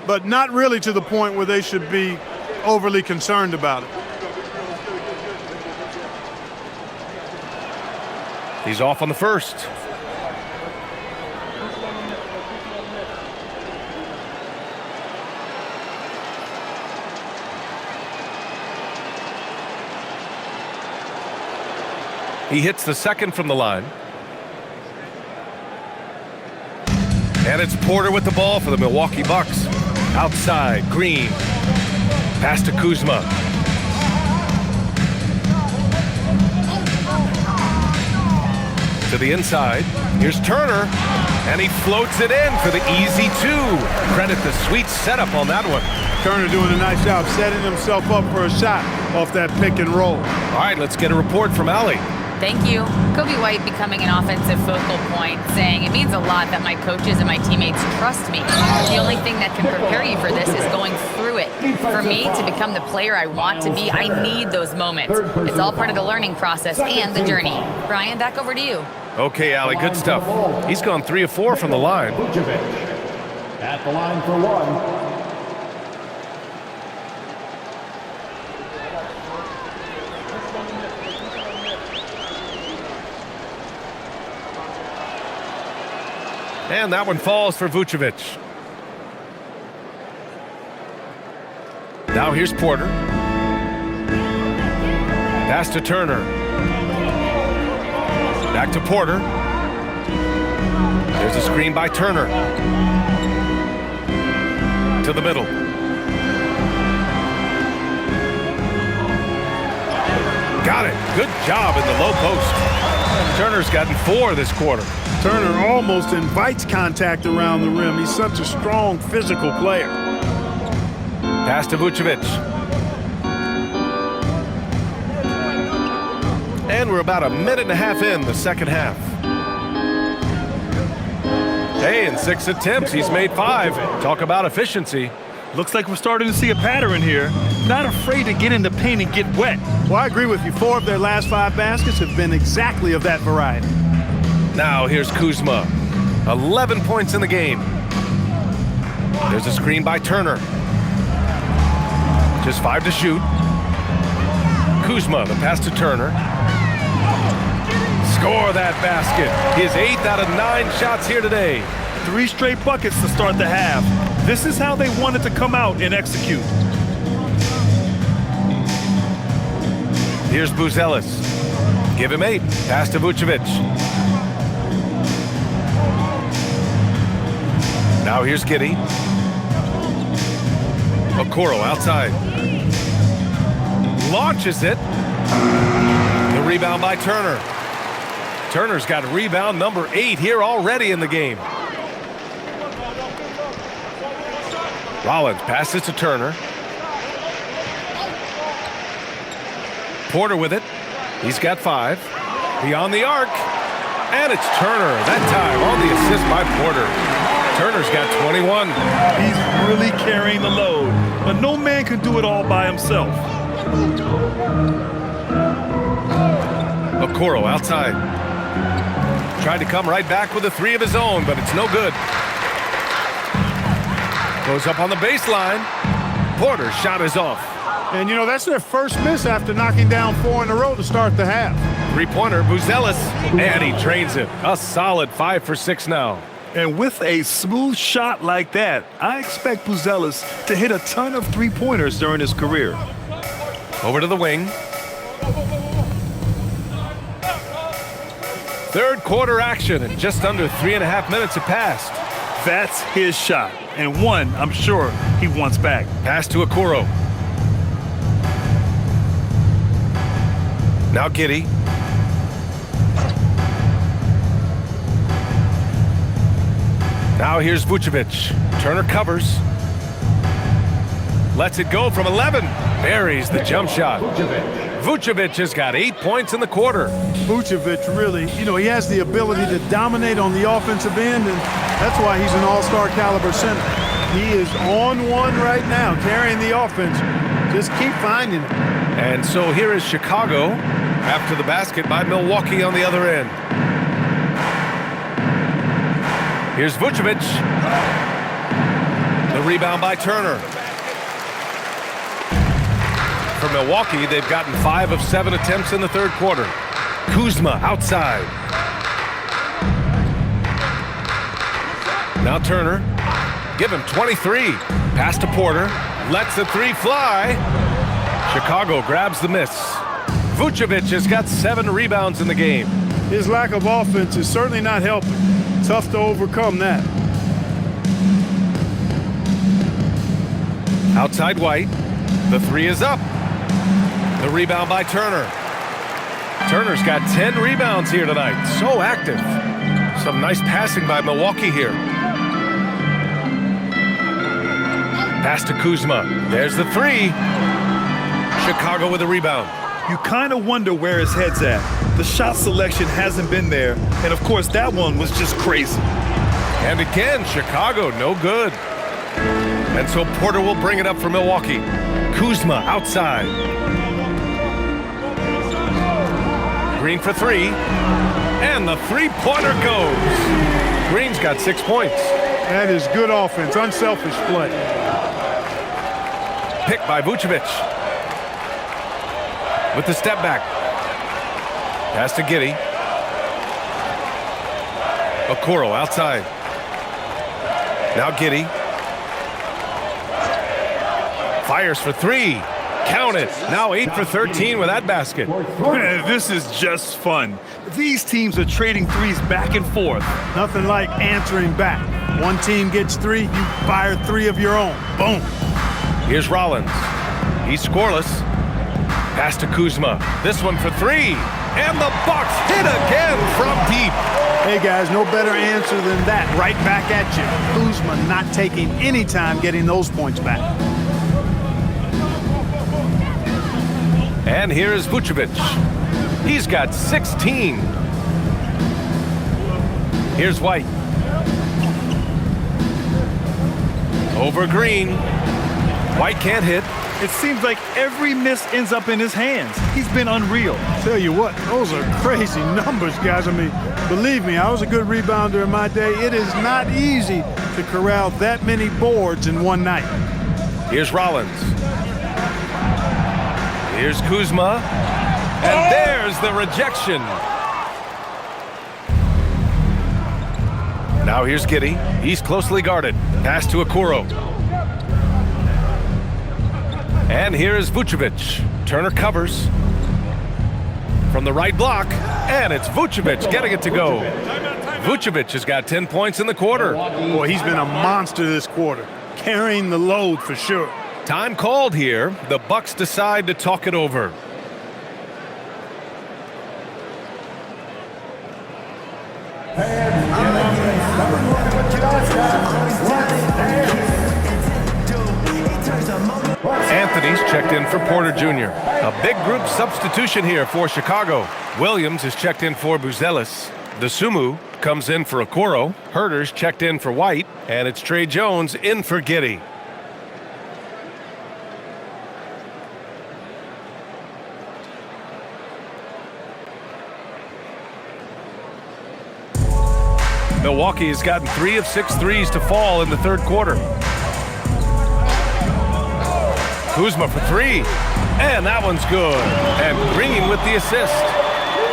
but not really to the point where they should be overly concerned about it. He's off on the first. He hits the second from the line. And it's Porter with the ball for the Milwaukee Bucks. Outside, Green. Pass to Kuzma. To the inside. Here's Turner. And he floats it in for the easy 2. Credit the sweet setup on that one. Turner doing a nice job setting himself up for a shot off that pick and roll. All right, let's get a report from Allie. Thank you. Kobe White becoming an offensive focal point, saying it means a lot that my coaches and my teammates trust me. The only thing that can prepare you for this is going through it. For me to become the player I want to be, I need those moments. It's all part of the learning process and the journey. Brian, back over to you. Okay, Allie, good stuff. He's gone 3 of 4 from the line. At the line for 1. And that one falls for Vucevic. Now here's Porter. Pass to Turner. Back to Porter. There's a screen by Turner. To the middle. Got it. Good job in the low post. Turner's gotten 4 this quarter. Turner almost invites contact around the rim. He's such a strong physical player. Pass to Vucevic. And we're about a minute and a half in the second half. Hey, in 6 attempts, he's made 5. Talk about efficiency. Looks like we're starting to see a pattern here. Not afraid to get in the paint and get wet. Well, I agree with you. 4 of their last 5 baskets have been exactly of that variety. Now here's Kuzma. 11 points in the game. There's a screen by Turner. Just 5 to shoot. Kuzma, the pass to Turner. Score that basket. His 8th out of 9 shots here today. 3 straight buckets to start the half. This is how they wanted to come out and execute. Here's Buzelis. Give him 8. Pass to Vucevic. Now here's Giddey. Okoro outside. Launches it. The rebound by Turner. Turner's got rebound number 8 here already in the game. Rollins passes to Turner. Porter with it. He's got 5. Beyond the arc. And it's Turner. That time on the assist by Porter. Turner's got 21. He's really carrying the load, but no man can do it all by himself. Okoro outside. Tried to come right back with a 3 of his own, but it's no good. Goes up on the baseline. Porter's shot is off. And, you know, that's their first miss after knocking down 4 in a row to start the half. 3-pointer, Buzelis, and he drains it. A solid 5 for 6 now. And with a smooth shot like that, I expect Buzelis to hit a ton of 3-pointers during his career. Over to the wing. Third quarter action, and just under 3.5 minutes have passed. That's his shot, and one I'm sure he wants back. Pass to Okoro. Now Giddey. Now here's Vucevic. Turner covers. Lets it go from 11. Buries the jump shot. Vucevic has got 8 points in the quarter. Vucevic really, he has the ability to dominate on the offensive end, and that's why he's an all-star caliber center. He is on one right now, carrying the offense. Just keep finding it. And so here is Chicago after the basket by Milwaukee on the other end. Here's Vucevic. The rebound by Turner. For Milwaukee, they've gotten 5 of 7 attempts in the third quarter. Kuzma outside. Now Turner. Give him 23. Pass to Porter. Lets the 3 fly. Chicago grabs the miss. Vucevic has got 7 rebounds in the game. His lack of offense is certainly not helping. Tough to overcome that. Outside White. The 3 is up. The rebound by Turner. Turner's got 10 rebounds here tonight. So active. Some nice passing by Milwaukee here. Pass to Kuzma. There's the 3. Chicago with a rebound. You kind of wonder where his head's at. The shot selection hasn't been there, and of course that one was just crazy. And again, Chicago no good. And so Porter will bring it up for Milwaukee. Kuzma outside. Green for 3. And the 3-pointer goes. Green's got 6 points. That is good offense, unselfish play. Picked by Vucevic. With the step back. Pass to Giddey. Okoro outside. Now Giddey. Fires for 3. Count it. Now 8 for 13 with that basket. Man, this is just fun. These teams are trading threes back and forth. Nothing like answering back. One team gets 3, you fire 3 of your own. Boom. Here's Rollins. He's scoreless. Pass to Kuzma. This one for 3. And the Bucks hit again from deep. Hey, guys, no better answer than that. Right back at you. Kuzma not taking any time getting those points back. And here is Vucevic. He's got 16. Here's White. Over Green. White can't hit. It seems like every miss ends up in his hands. He's been unreal. Tell you what, those are crazy numbers, guys. I mean, believe me, I was a good rebounder in my day. It is not easy to corral that many boards in one night. Here's Rollins. Here's Kuzma. And there's the rejection. Now here's Giddey. He's closely guarded. Pass to Okoro. And here is Vucevic. Turner covers. From the right block. And it's Vucevic getting it to go. Vucevic has got 10 points in the quarter. Boy, he's been a monster this quarter. Carrying the load for sure. Time called here. The Bucks decide to talk it over. Anthony's checked in for Porter Jr. A big group substitution here for Chicago. Williams is checked in for Buzelis. Dosunmu comes in for Okoro. Herter's checked in for White. And it's Trey Jones in for Giddey. Milwaukee has gotten 3 of 6 threes to fall in the third quarter. Kuzma for 3. And that one's good. And Green with the assist.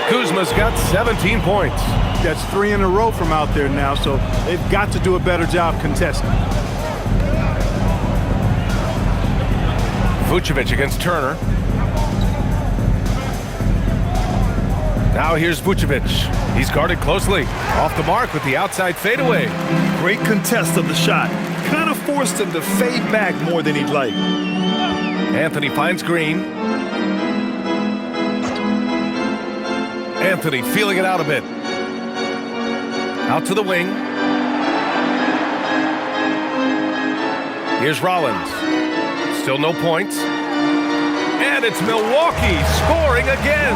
Kuzma's got 17 points. That's 3 in a row from out there now, so they've got to do a better job contesting. Vucevic against Turner. Now here's Vucevic. He's guarded closely. Off the mark with the outside fadeaway. Great contest of the shot. Kind of forced him to fade back more than he'd like. Anthony finds Green. Anthony feeling it out a bit. Out to the wing. Here's Rollins. Still no points. And it's Milwaukee scoring again.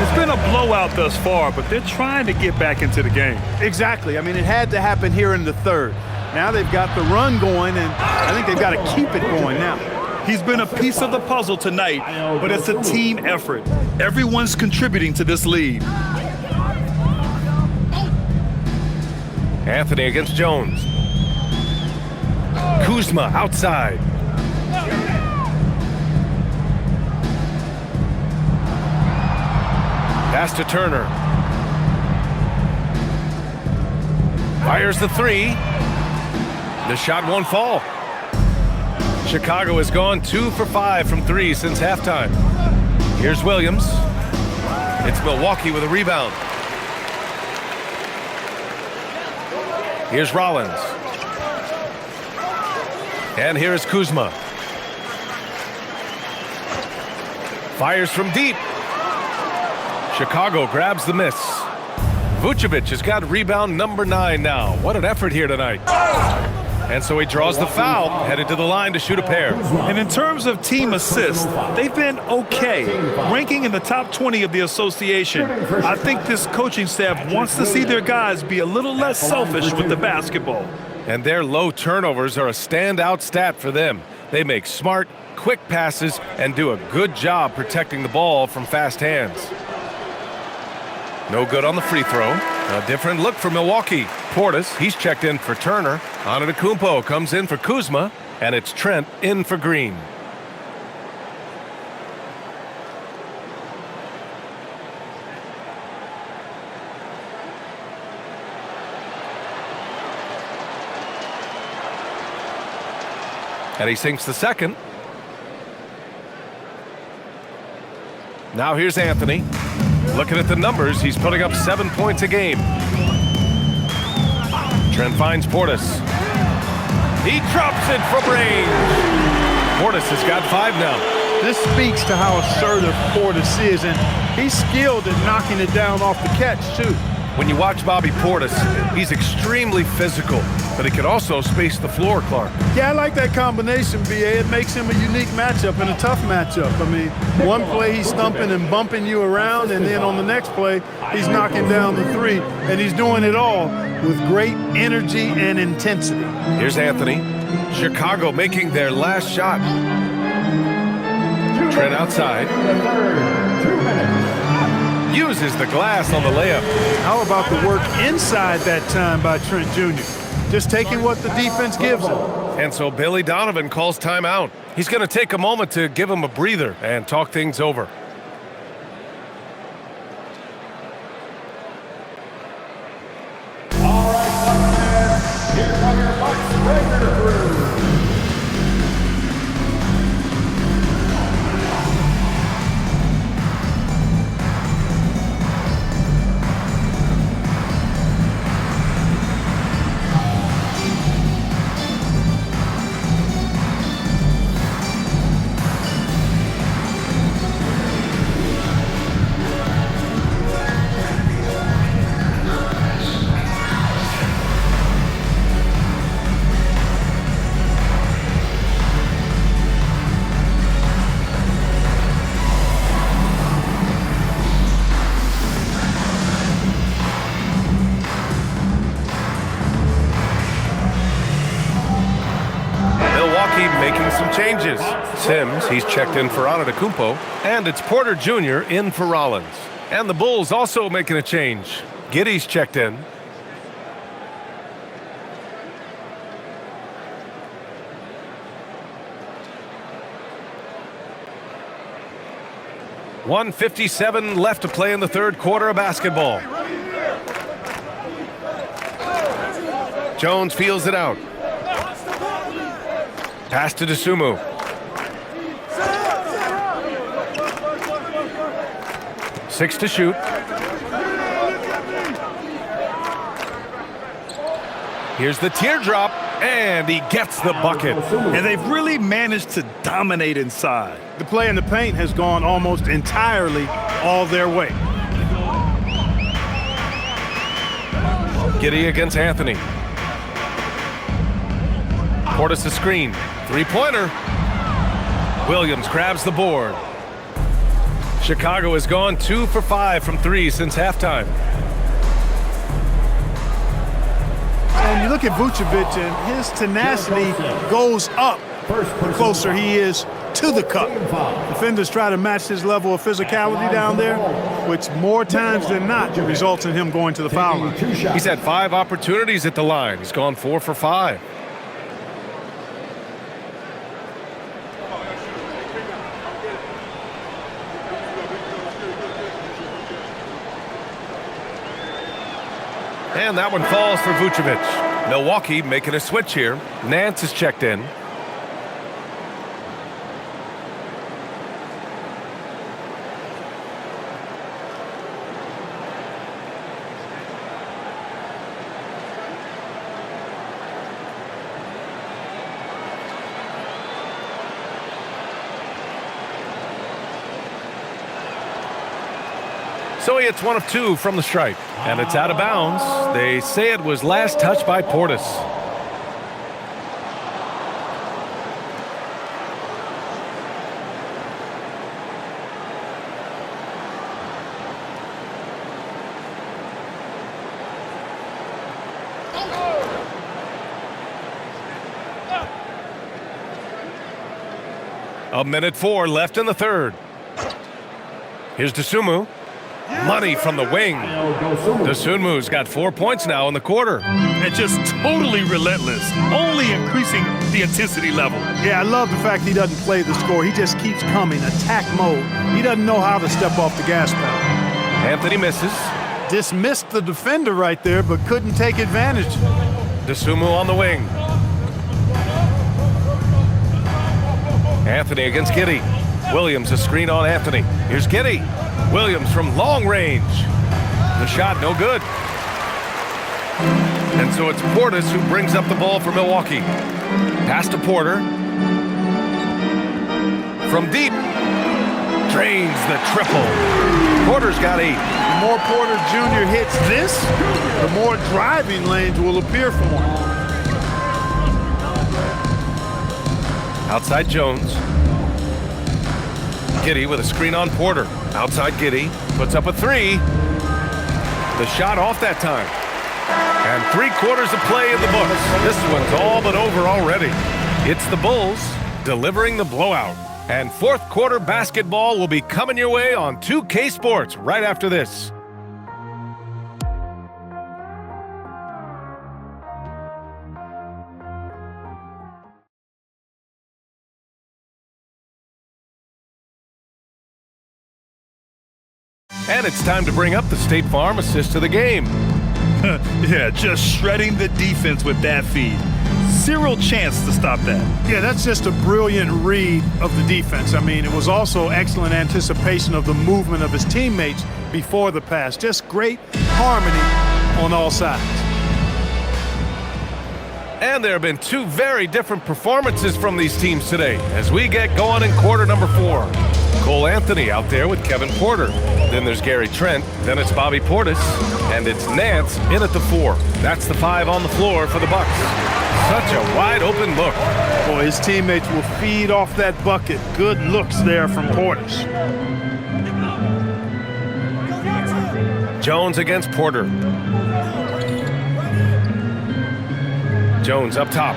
It's been a blowout thus far, but they're trying to get back into the game. Exactly. I mean, it had to happen here in the third. Now they've got the run going, and I think they've got to keep it going now. He's been a piece of the puzzle tonight, but it's a team effort. Everyone's contributing to this lead. Anthony against Jones. Kuzma outside. Pass to Turner. Fires the three. The shot won't fall. Chicago has gone 2 for 5 from 3 since halftime. Here's Williams. It's Milwaukee with a rebound. Here's Rollins. And here's Kuzma. Fires from deep. Chicago grabs the miss. Vucevic has got rebound number 9 now. What an effort here tonight. And so he draws the foul, headed to the line to shoot a pair. And in terms of team assists, they've been okay, ranking in the top 20 of the association. I think this coaching staff wants to see their guys be a little less selfish with the basketball. And their low turnovers are a standout stat for them. They make smart, quick passes and do a good job protecting the ball from fast hands. No good on the free throw. A different look for Milwaukee. Portis, he's checked in for Turner. Antetokounmpo comes in for Kuzma, and it's Trent in for Green. And he sinks the second. Now here's Anthony. Looking at the numbers, he's putting up 7 points a game. Trent finds Portis. He drops it from range. Portis has got 5 now. This speaks to how assertive Portis is, and he's skilled at knocking it down off the catch, too. When you watch Bobby Portis, he's extremely physical, but he can also space the floor, Clark. Yeah, I like that combination, B.A. It makes him a unique matchup and a tough matchup. I mean, one play he's thumping and bumping you around, and then on the next play, he's knocking down the three, and he's doing it all with great energy and intensity. Here's Anthony. Chicago making their last shot. Trent outside. Uses the glass on the layup. How about the work inside that time by Trent Jr.? Just taking what the defense gives him. And so Billy Donovan calls timeout. He's going to take a moment to give him a breather and talk things over. All right, here come your Bucks regular crew. Making some changes. Sims, he's checked in for Antetokounmpo, and it's Porter Jr. in for Rollins. And the Bulls also making a change. Giddey's checked in. .157 left to play in the third quarter of basketball. Jones feels it out. Pass to Dosunmu. Six to shoot. Here's the teardrop, and he gets the bucket. And they've really managed to dominate inside. The play in the paint has gone almost entirely all their way. Giddey against Anthony. Portis a screen. Three-pointer. Williams grabs the board. Chicago has gone 2 for 5 from 3 since halftime. And you look at Vucevic, and his tenacity goes up the closer he is to the cup. Defenders try to match his level of physicality down there, which more times than not results in him going to the foul line. He's had 5 opportunities at the line. He's gone 4 for 5. And that one falls for Vucevic. Milwaukee making a switch here. Nance is checked in. So he hits 1 of 2 from the stripe, and it's out of bounds. They say it was last touched by Portis. A minute 4 left in the third. Here's Dosunmu. Money from the wing. Dosunmu's got 4 points now in the quarter. And just totally relentless, only increasing the intensity level. Yeah, I love the fact he doesn't play the score. He just keeps coming, attack mode. He doesn't know how to step off the gas pedal. Anthony misses. Dismissed the defender right there, but couldn't take advantage. Dosunmu on the wing. Anthony against Giddey. Williams a screen on Anthony. Here's Giddey. Williams from long range. The shot no good. And so it's Portis who brings up the ball for Milwaukee. Pass to Porter. From deep. Drains the triple. Porter's got 8. The more Porter Jr. hits this, the more driving lanes will appear for him. Outside Jones. Giddey with a screen on Porter. Outside Giddey. Puts up a 3. The shot off that time. And 3/4 of play in the books. This one's all but over already. It's the Bulls delivering the blowout. And fourth quarter basketball will be coming your way on 2K Sports right after this. And it's time to bring up the State Farm assist to the game. Yeah, just shredding the defense with that feed. Zero chance to stop that. Yeah, that's just a brilliant read of the defense. I mean, it was also excellent anticipation of the movement of his teammates before the pass. Just great harmony on all sides. And there have been 2 very different performances from these teams today as we get going in quarter number 4. Cole Anthony out there with Kevin Porter. Then there's Gary Trent. Then it's Bobby Portis. And it's Nance in at the 4. That's the 5 on the floor for the Bucks. Such a wide open look. Boy, his teammates will feed off that bucket. Good looks there from Portis. Jones against Porter. Jones up top.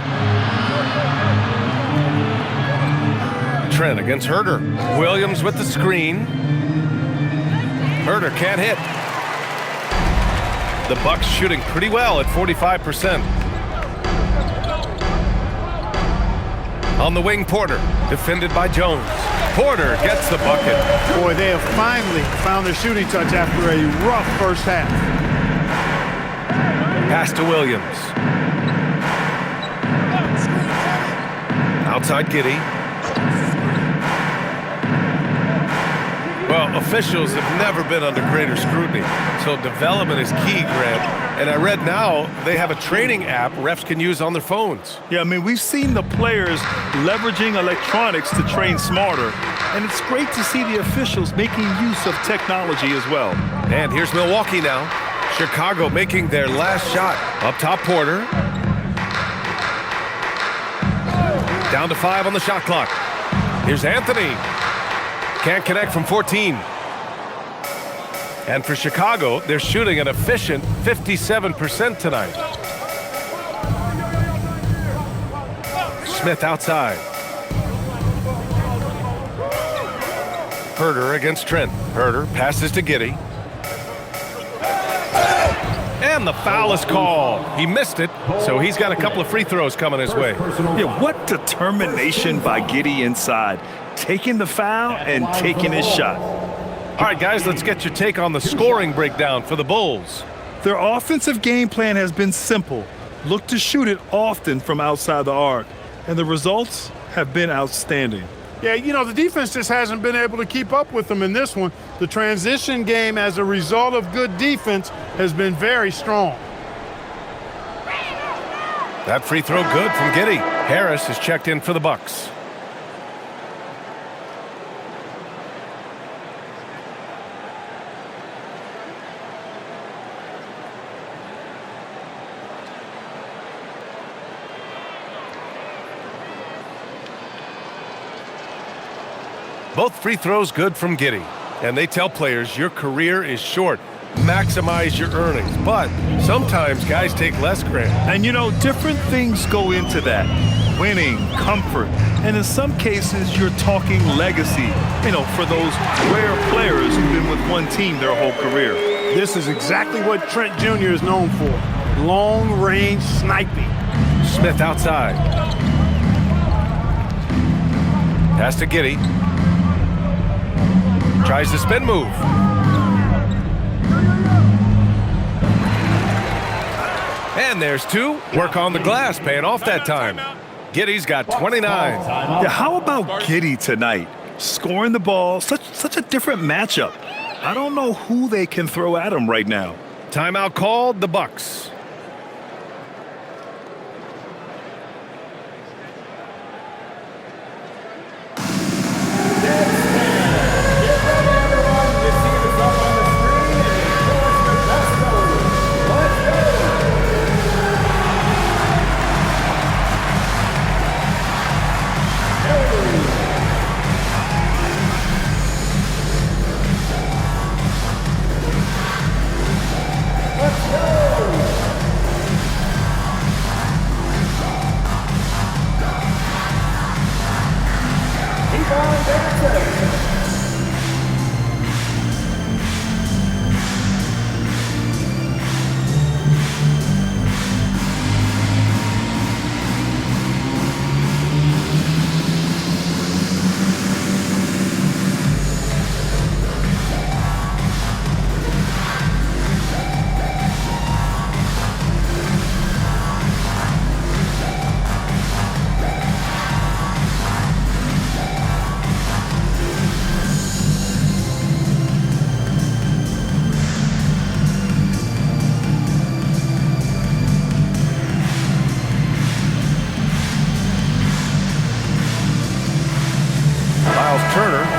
Trent against Herter. Williams with the screen. Herter can't hit. The Bucks shooting pretty well at 45%. On the wing, Porter, defended by Jones. Porter gets the bucket. Boy, they have finally found their shooting touch after a rough first half. Pass to Williams. Outside Giddey. Well, officials have never been under greater scrutiny, so development is key, Grant. And I read now they have a training app refs can use on their phones. Yeah, I mean, we've seen the players leveraging electronics to train smarter, and it's great to see the officials making use of technology as well. And here's Milwaukee now. Chicago making their last shot. Up top, Porter. Down to 5 on the shot clock. Here's Anthony. Can't connect from 14. And for Chicago, they're shooting an efficient 57% tonight. Smith outside. Herter against Trent. Herter passes to Giddey. And the foul is called. He missed it, so he's got a couple of free throws coming his way. Yeah, what determination by Giddey inside. Taking the foul and taking his shot. All right, guys, let's get your take on the scoring breakdown for the Bulls. Their offensive game plan has been simple. Look to shoot it often from outside the arc. And the results have been outstanding. Yeah, you know, the defense just hasn't been able to keep up with them in this one. The transition game, as a result of good defense, has been very strong. That free throw good from Giddey. Harris is checked in for the Bucks. Both free throws good from Giddey. And they tell players your career is short. Maximize your earnings. But sometimes guys take less granted. And you know, different things go into that. Winning, comfort, and in some cases you're talking legacy, you know, for those rare players who've been with one team their whole career. This is exactly what Trent Jr. is known for. Long-range sniping. Smith outside. Pass to Giddey. Tries the spin move. And there's two. Work on the glass, paying off that time. Giddey's got 29. Yeah, how about Giddey tonight? Scoring the ball, such a different matchup. I don't know who they can throw at him right now. Timeout called, the Bucks.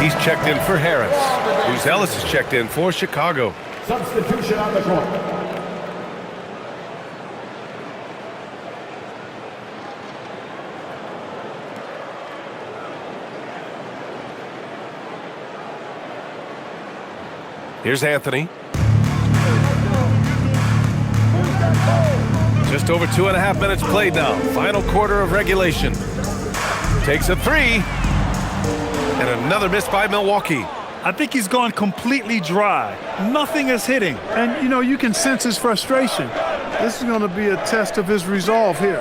He's checked in for Harris. Who's Ellis is checked in for Chicago. Substitution on the court. Here's Anthony. Just over 2.5 minutes played now. Final quarter of regulation. Takes a three. And another miss by Milwaukee. I think he's gone completely dry. Nothing is hitting. And, you know, you can sense his frustration. This is going to be a test of his resolve here.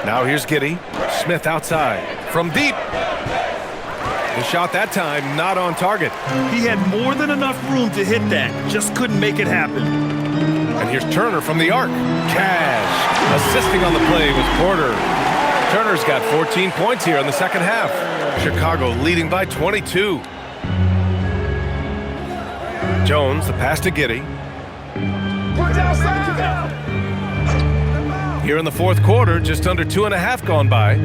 Now here's Giddey. Smith outside. From deep. The shot that time not on target. He had more than enough room to hit that. Just couldn't make it happen. And here's Turner from the arc. Cash. Assisting on the play was Porter. Turner's got 14 points here in the second half. Chicago leading by 22. Jones, the pass to Giddey. Here in the fourth quarter, just under 2.5 gone by.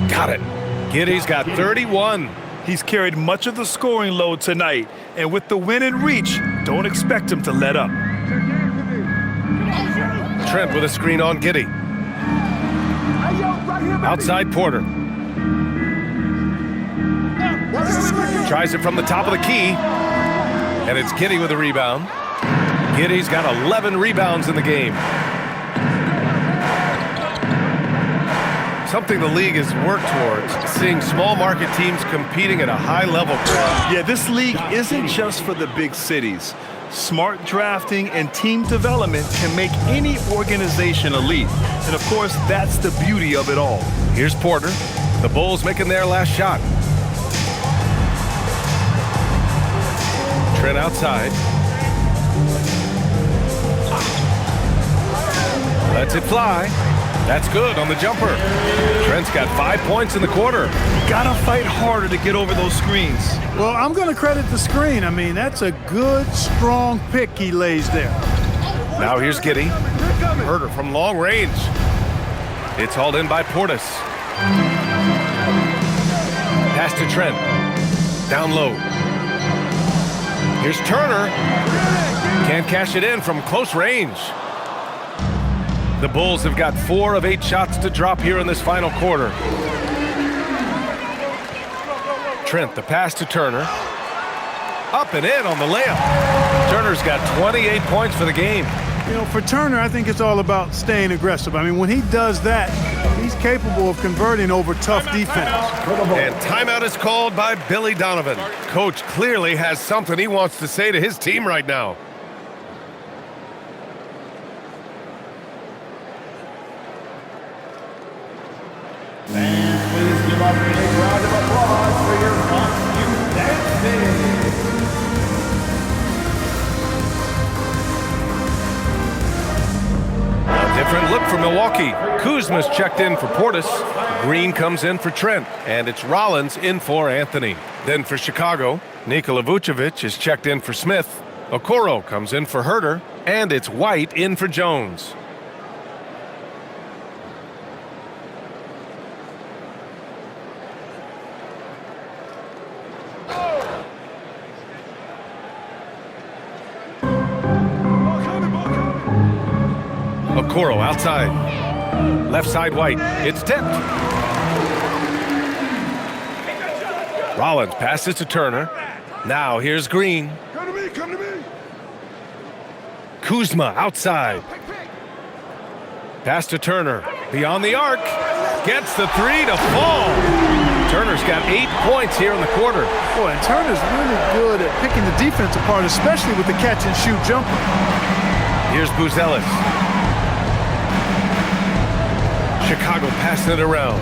Got it. Giddey's got 31. He's carried much of the scoring load tonight, and with the win in reach, don't expect him to let up. Trent with a screen on Giddey. Outside Porter. Tries it from the top of the key. And it's Giddey with a rebound. Giddey's got 11 rebounds in the game. Something the league has worked towards, seeing small market teams competing at a high level. Yeah, this league isn't just for the big cities. Smart drafting and team development can make any organization elite. And of course, that's the beauty of it all. Here's Porter. The Bulls making their last shot. Trent outside. Lets it fly. That's good on the jumper. Trent's got 5 points in the quarter. Gotta fight harder to get over those screens. Well, I'm going to credit the screen. I mean, that's a good, strong pick he lays there. Now here's Giddey. Herder from long range. It's hauled in by Portis. Pass to Trent. Down low. Here's Turner. Can't cash it in from close range. The Bulls have got 4 of 8 shots to drop here in this final quarter. Trent, the pass to Turner. Up and in on the layup. Turner's got 28 points for the game. You know, for Turner, I think it's all about staying aggressive. I mean, when he does that, he's capable of converting over tough defense. And timeout is called by Billy Donovan. Coach clearly has something he wants to say to his team right now. Fans, please give up a big round of applause for your costume dancing. Different look for Milwaukee. Kuzma's checked in for Portis. Green comes in for Trent. And it's Rollins in for Anthony. Then for Chicago, Nikola Vucevic is checked in for Smith. Okoro comes in for Herder. And it's White in for Jones. Okoro outside. Left side White. It's tipped. Rollins passes to Turner. Now here's Green. Come to me, come to me. Kuzma outside. Pass to Turner. Beyond the arc. Gets the 3 to fall. Turner's got 8 points here in the quarter. Boy, and Turner's really good at picking the defense apart, especially with the catch-and-shoot jumper. Here's Buzelis. Chicago passing it around.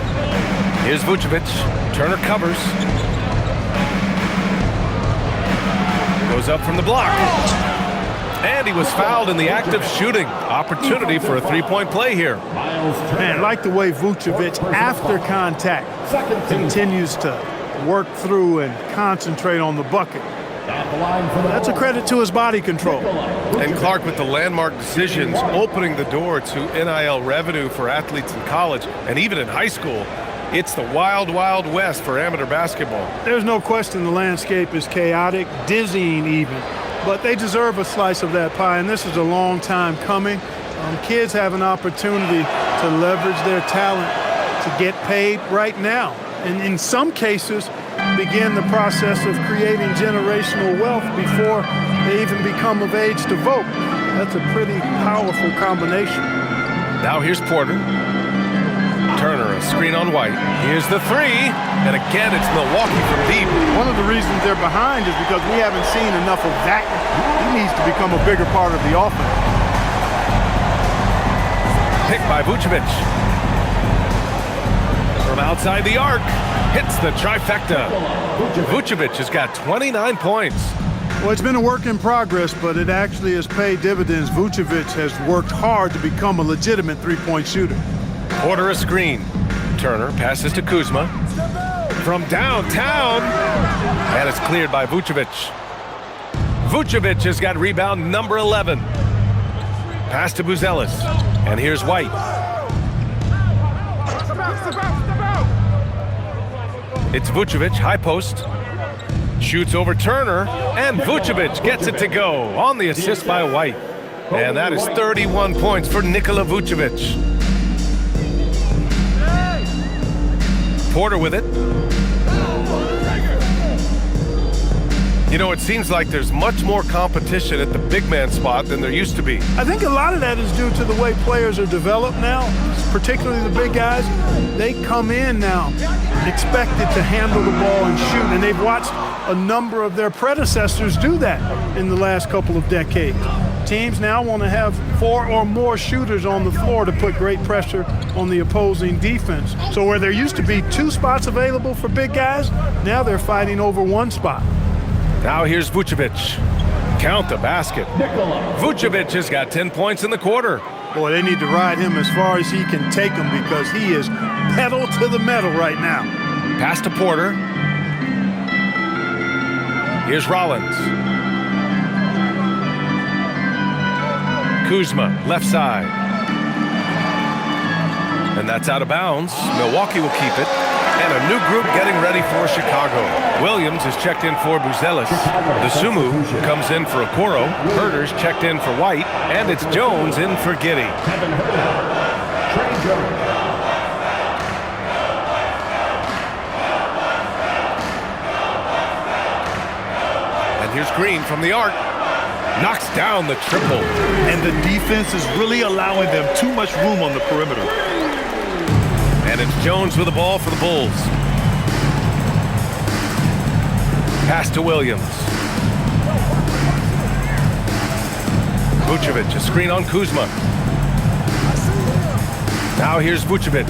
Here's Vucevic. Turner covers. Goes up from the block. And he was fouled in the act of shooting. Opportunity for a three-point play here. Man, I like the way Vucevic, after contact, continues to work through and concentrate on the bucket. That's a credit to his body control. And Clark, with the landmark decisions opening the door to NIL revenue for athletes in college and even in high school, it's the wild, wild west for amateur basketball. There's no question the landscape is chaotic, dizzying even, but they deserve a slice of that pie, and this is a long time coming. Kids have an opportunity to leverage their talent to get paid right now, and in some cases, begin the process of creating generational wealth before they even become of age to vote. That's a pretty powerful combination. Now here's Porter. Turner, a screen on White. Here's the 3, and again it's Milwaukee from deep. One of the reasons they're behind is because we haven't seen enough of that. He needs to become a bigger part of the offense. Picked by Vucevic. From outside the arc, hits the trifecta. Vucevic has got 29 points. Well, it's been a work in progress, but it actually has paid dividends. Vucevic has worked hard to become a legitimate three-point shooter. Porter a screen. Turner passes to Kuzma. From downtown. And it's cleared by Vucevic. Vucevic has got rebound number 11. Pass to Buzelis. And here's White. It's Vucevic, high post. Shoots over Turner. And Vucevic gets it to go on the assist by White. And that is 31 points for Nikola Vucevic. Porter with it. You know, it seems like there's much more competition at the big man spot than there used to be. I think a lot of that is due to the way players are developed now, particularly the big guys. They come in now expected to handle the ball and shoot, and they've watched a number of their predecessors do that in the last couple of decades. Teams now want to have 4 or more shooters on the floor to put great pressure on the opposing defense. So where there used to be 2 spots available for big guys, now they're fighting over 1 spot. Now here's Vucevic. Count the basket. Vucevic has got 10 points in the quarter. Boy, they need to ride him as far as he can take them because he is pedal to the metal right now. Pass to Porter. Here's Rollins. Kuzma, left side. And that's out of bounds. Milwaukee will keep it. And a new group getting ready for Chicago. Williams is checked in for Buzelis. Dosunmu comes in for Okoro. Herter's checked in for White. And it's Jones in for Giddey. And here's Green from the arc. Knocks down the triple. And the defense is really allowing them too much room on the perimeter. And it's Jones with the ball for the Bulls. Pass to Williams. Vucevic, a screen on Kuzma. Now here's Vucevic.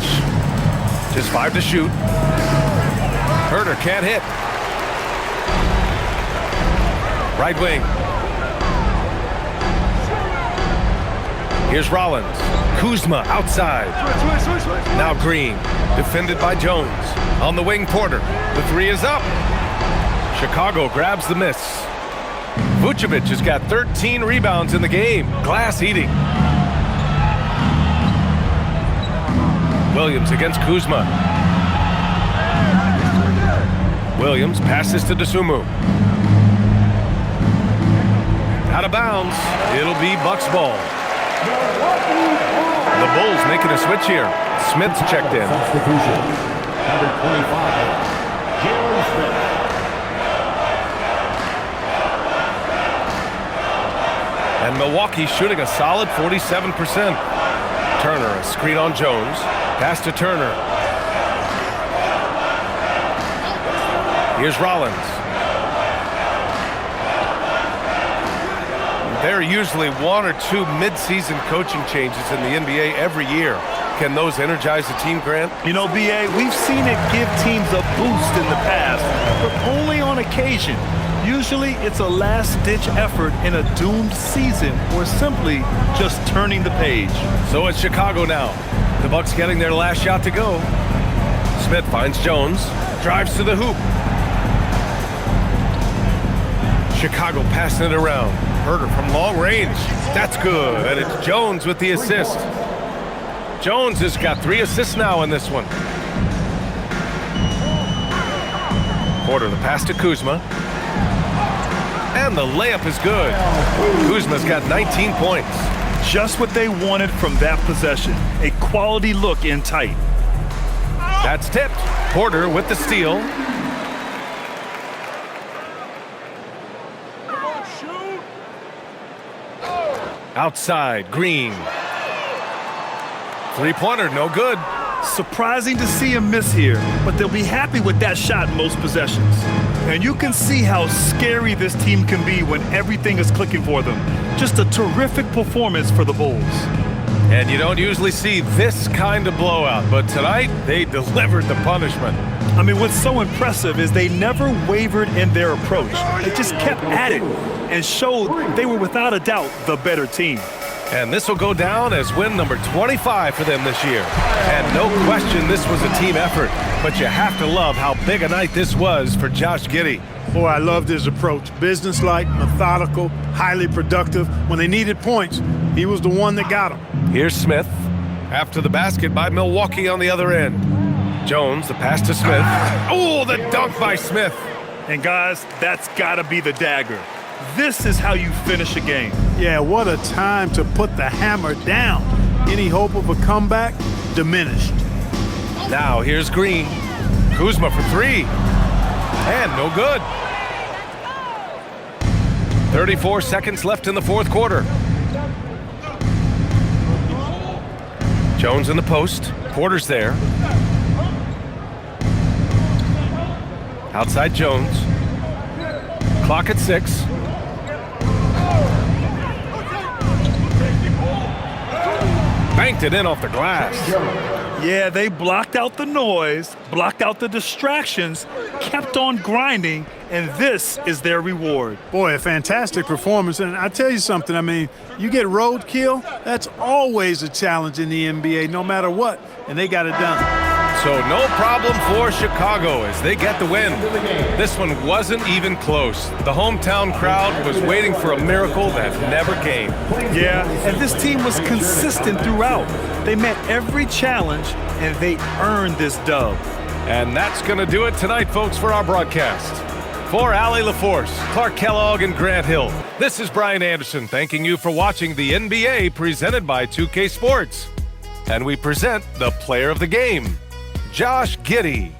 Just 5 to shoot. Herter can't hit. Right wing. Here's Rollins. Kuzma outside. Now Green, defended by Jones. On the wing, Porter. The 3 is up. Chicago grabs the miss. Vucevic has got 13 rebounds in the game. Glass eating. Williams against Kuzma. Williams passes to Dosunmu. Out of bounds. It'll be Bucks ball. The Bulls making a switch here. Smith's checked in. Substitution. Number 25, Jalen Smith. And Milwaukee shooting a solid 47%. Turner, a screen on Jones. Pass to Turner. Here's Rollins. There are usually 1 or 2 mid-season coaching changes in the NBA every year. Can those energize the team, Grant? You know, B.A., we've seen it give teams a boost in the past, but only on occasion. Usually it's a last-ditch effort in a doomed season or simply just turning the page. So it's Chicago now. The Bucks getting their last shot to go. Smith finds Jones, drives to the hoop. Chicago passing it around. Herter from long range. That's good. And it's Jones with the assist. Jones has got 3 assists now in this one. Porter, the pass to Kuzma. And the layup is good. Kuzma's got 19 points. Just what they wanted from that possession. A quality look in tight. That's tipped. Porter with the steal. Outside, Green. 3-pointer, no good. Surprising to see him miss here, but they'll be happy with that shot most possessions. And you can see how scary this team can be when everything is clicking for them. Just a terrific performance for the Bulls. And you don't usually see this kind of blowout, but tonight they delivered the punishment. I mean, what's so impressive is they never wavered in their approach. They just kept at it and showed they were without a doubt the better team. And this will go down as win number 25 for them this year. And no question this was a team effort, but you have to love how big a night this was for Josh Giddey. Boy, I loved his approach. Businesslike, methodical, highly productive. When they needed points, he was the one that got them. Here's Smith. After the basket by Milwaukee on the other end. Jones, the pass to Smith. Oh, the dunk by Smith. And guys, that's got to be the dagger. This is how you finish a game. Yeah, what a time to put the hammer down. Any hope of a comeback diminished. Now here's Green. Kuzma for 3. And no good. 34 seconds left in the fourth quarter. Jones in the post. Porter's there. Outside Jones. Clock at 6. Banked it in off the glass. Yeah, they blocked out the noise, blocked out the distractions, kept on grinding, and this is their reward. Boy, a fantastic performance. And I tell you something, I mean, you get roadkill, that's always a challenge in the NBA, no matter what, and they got it done. So no problem for Chicago as they get the win. This one wasn't even close. The hometown crowd was waiting for a miracle that never came. Yeah, and this team was consistent throughout. They met every challenge, and they earned this dub. And that's going to do it tonight, folks, for our broadcast. For Allie LaForce, Clark Kellogg, and Grant Hill, this is Brian Anderson thanking you for watching the NBA presented by 2K Sports. And we present the player of the game, Josh Giddey.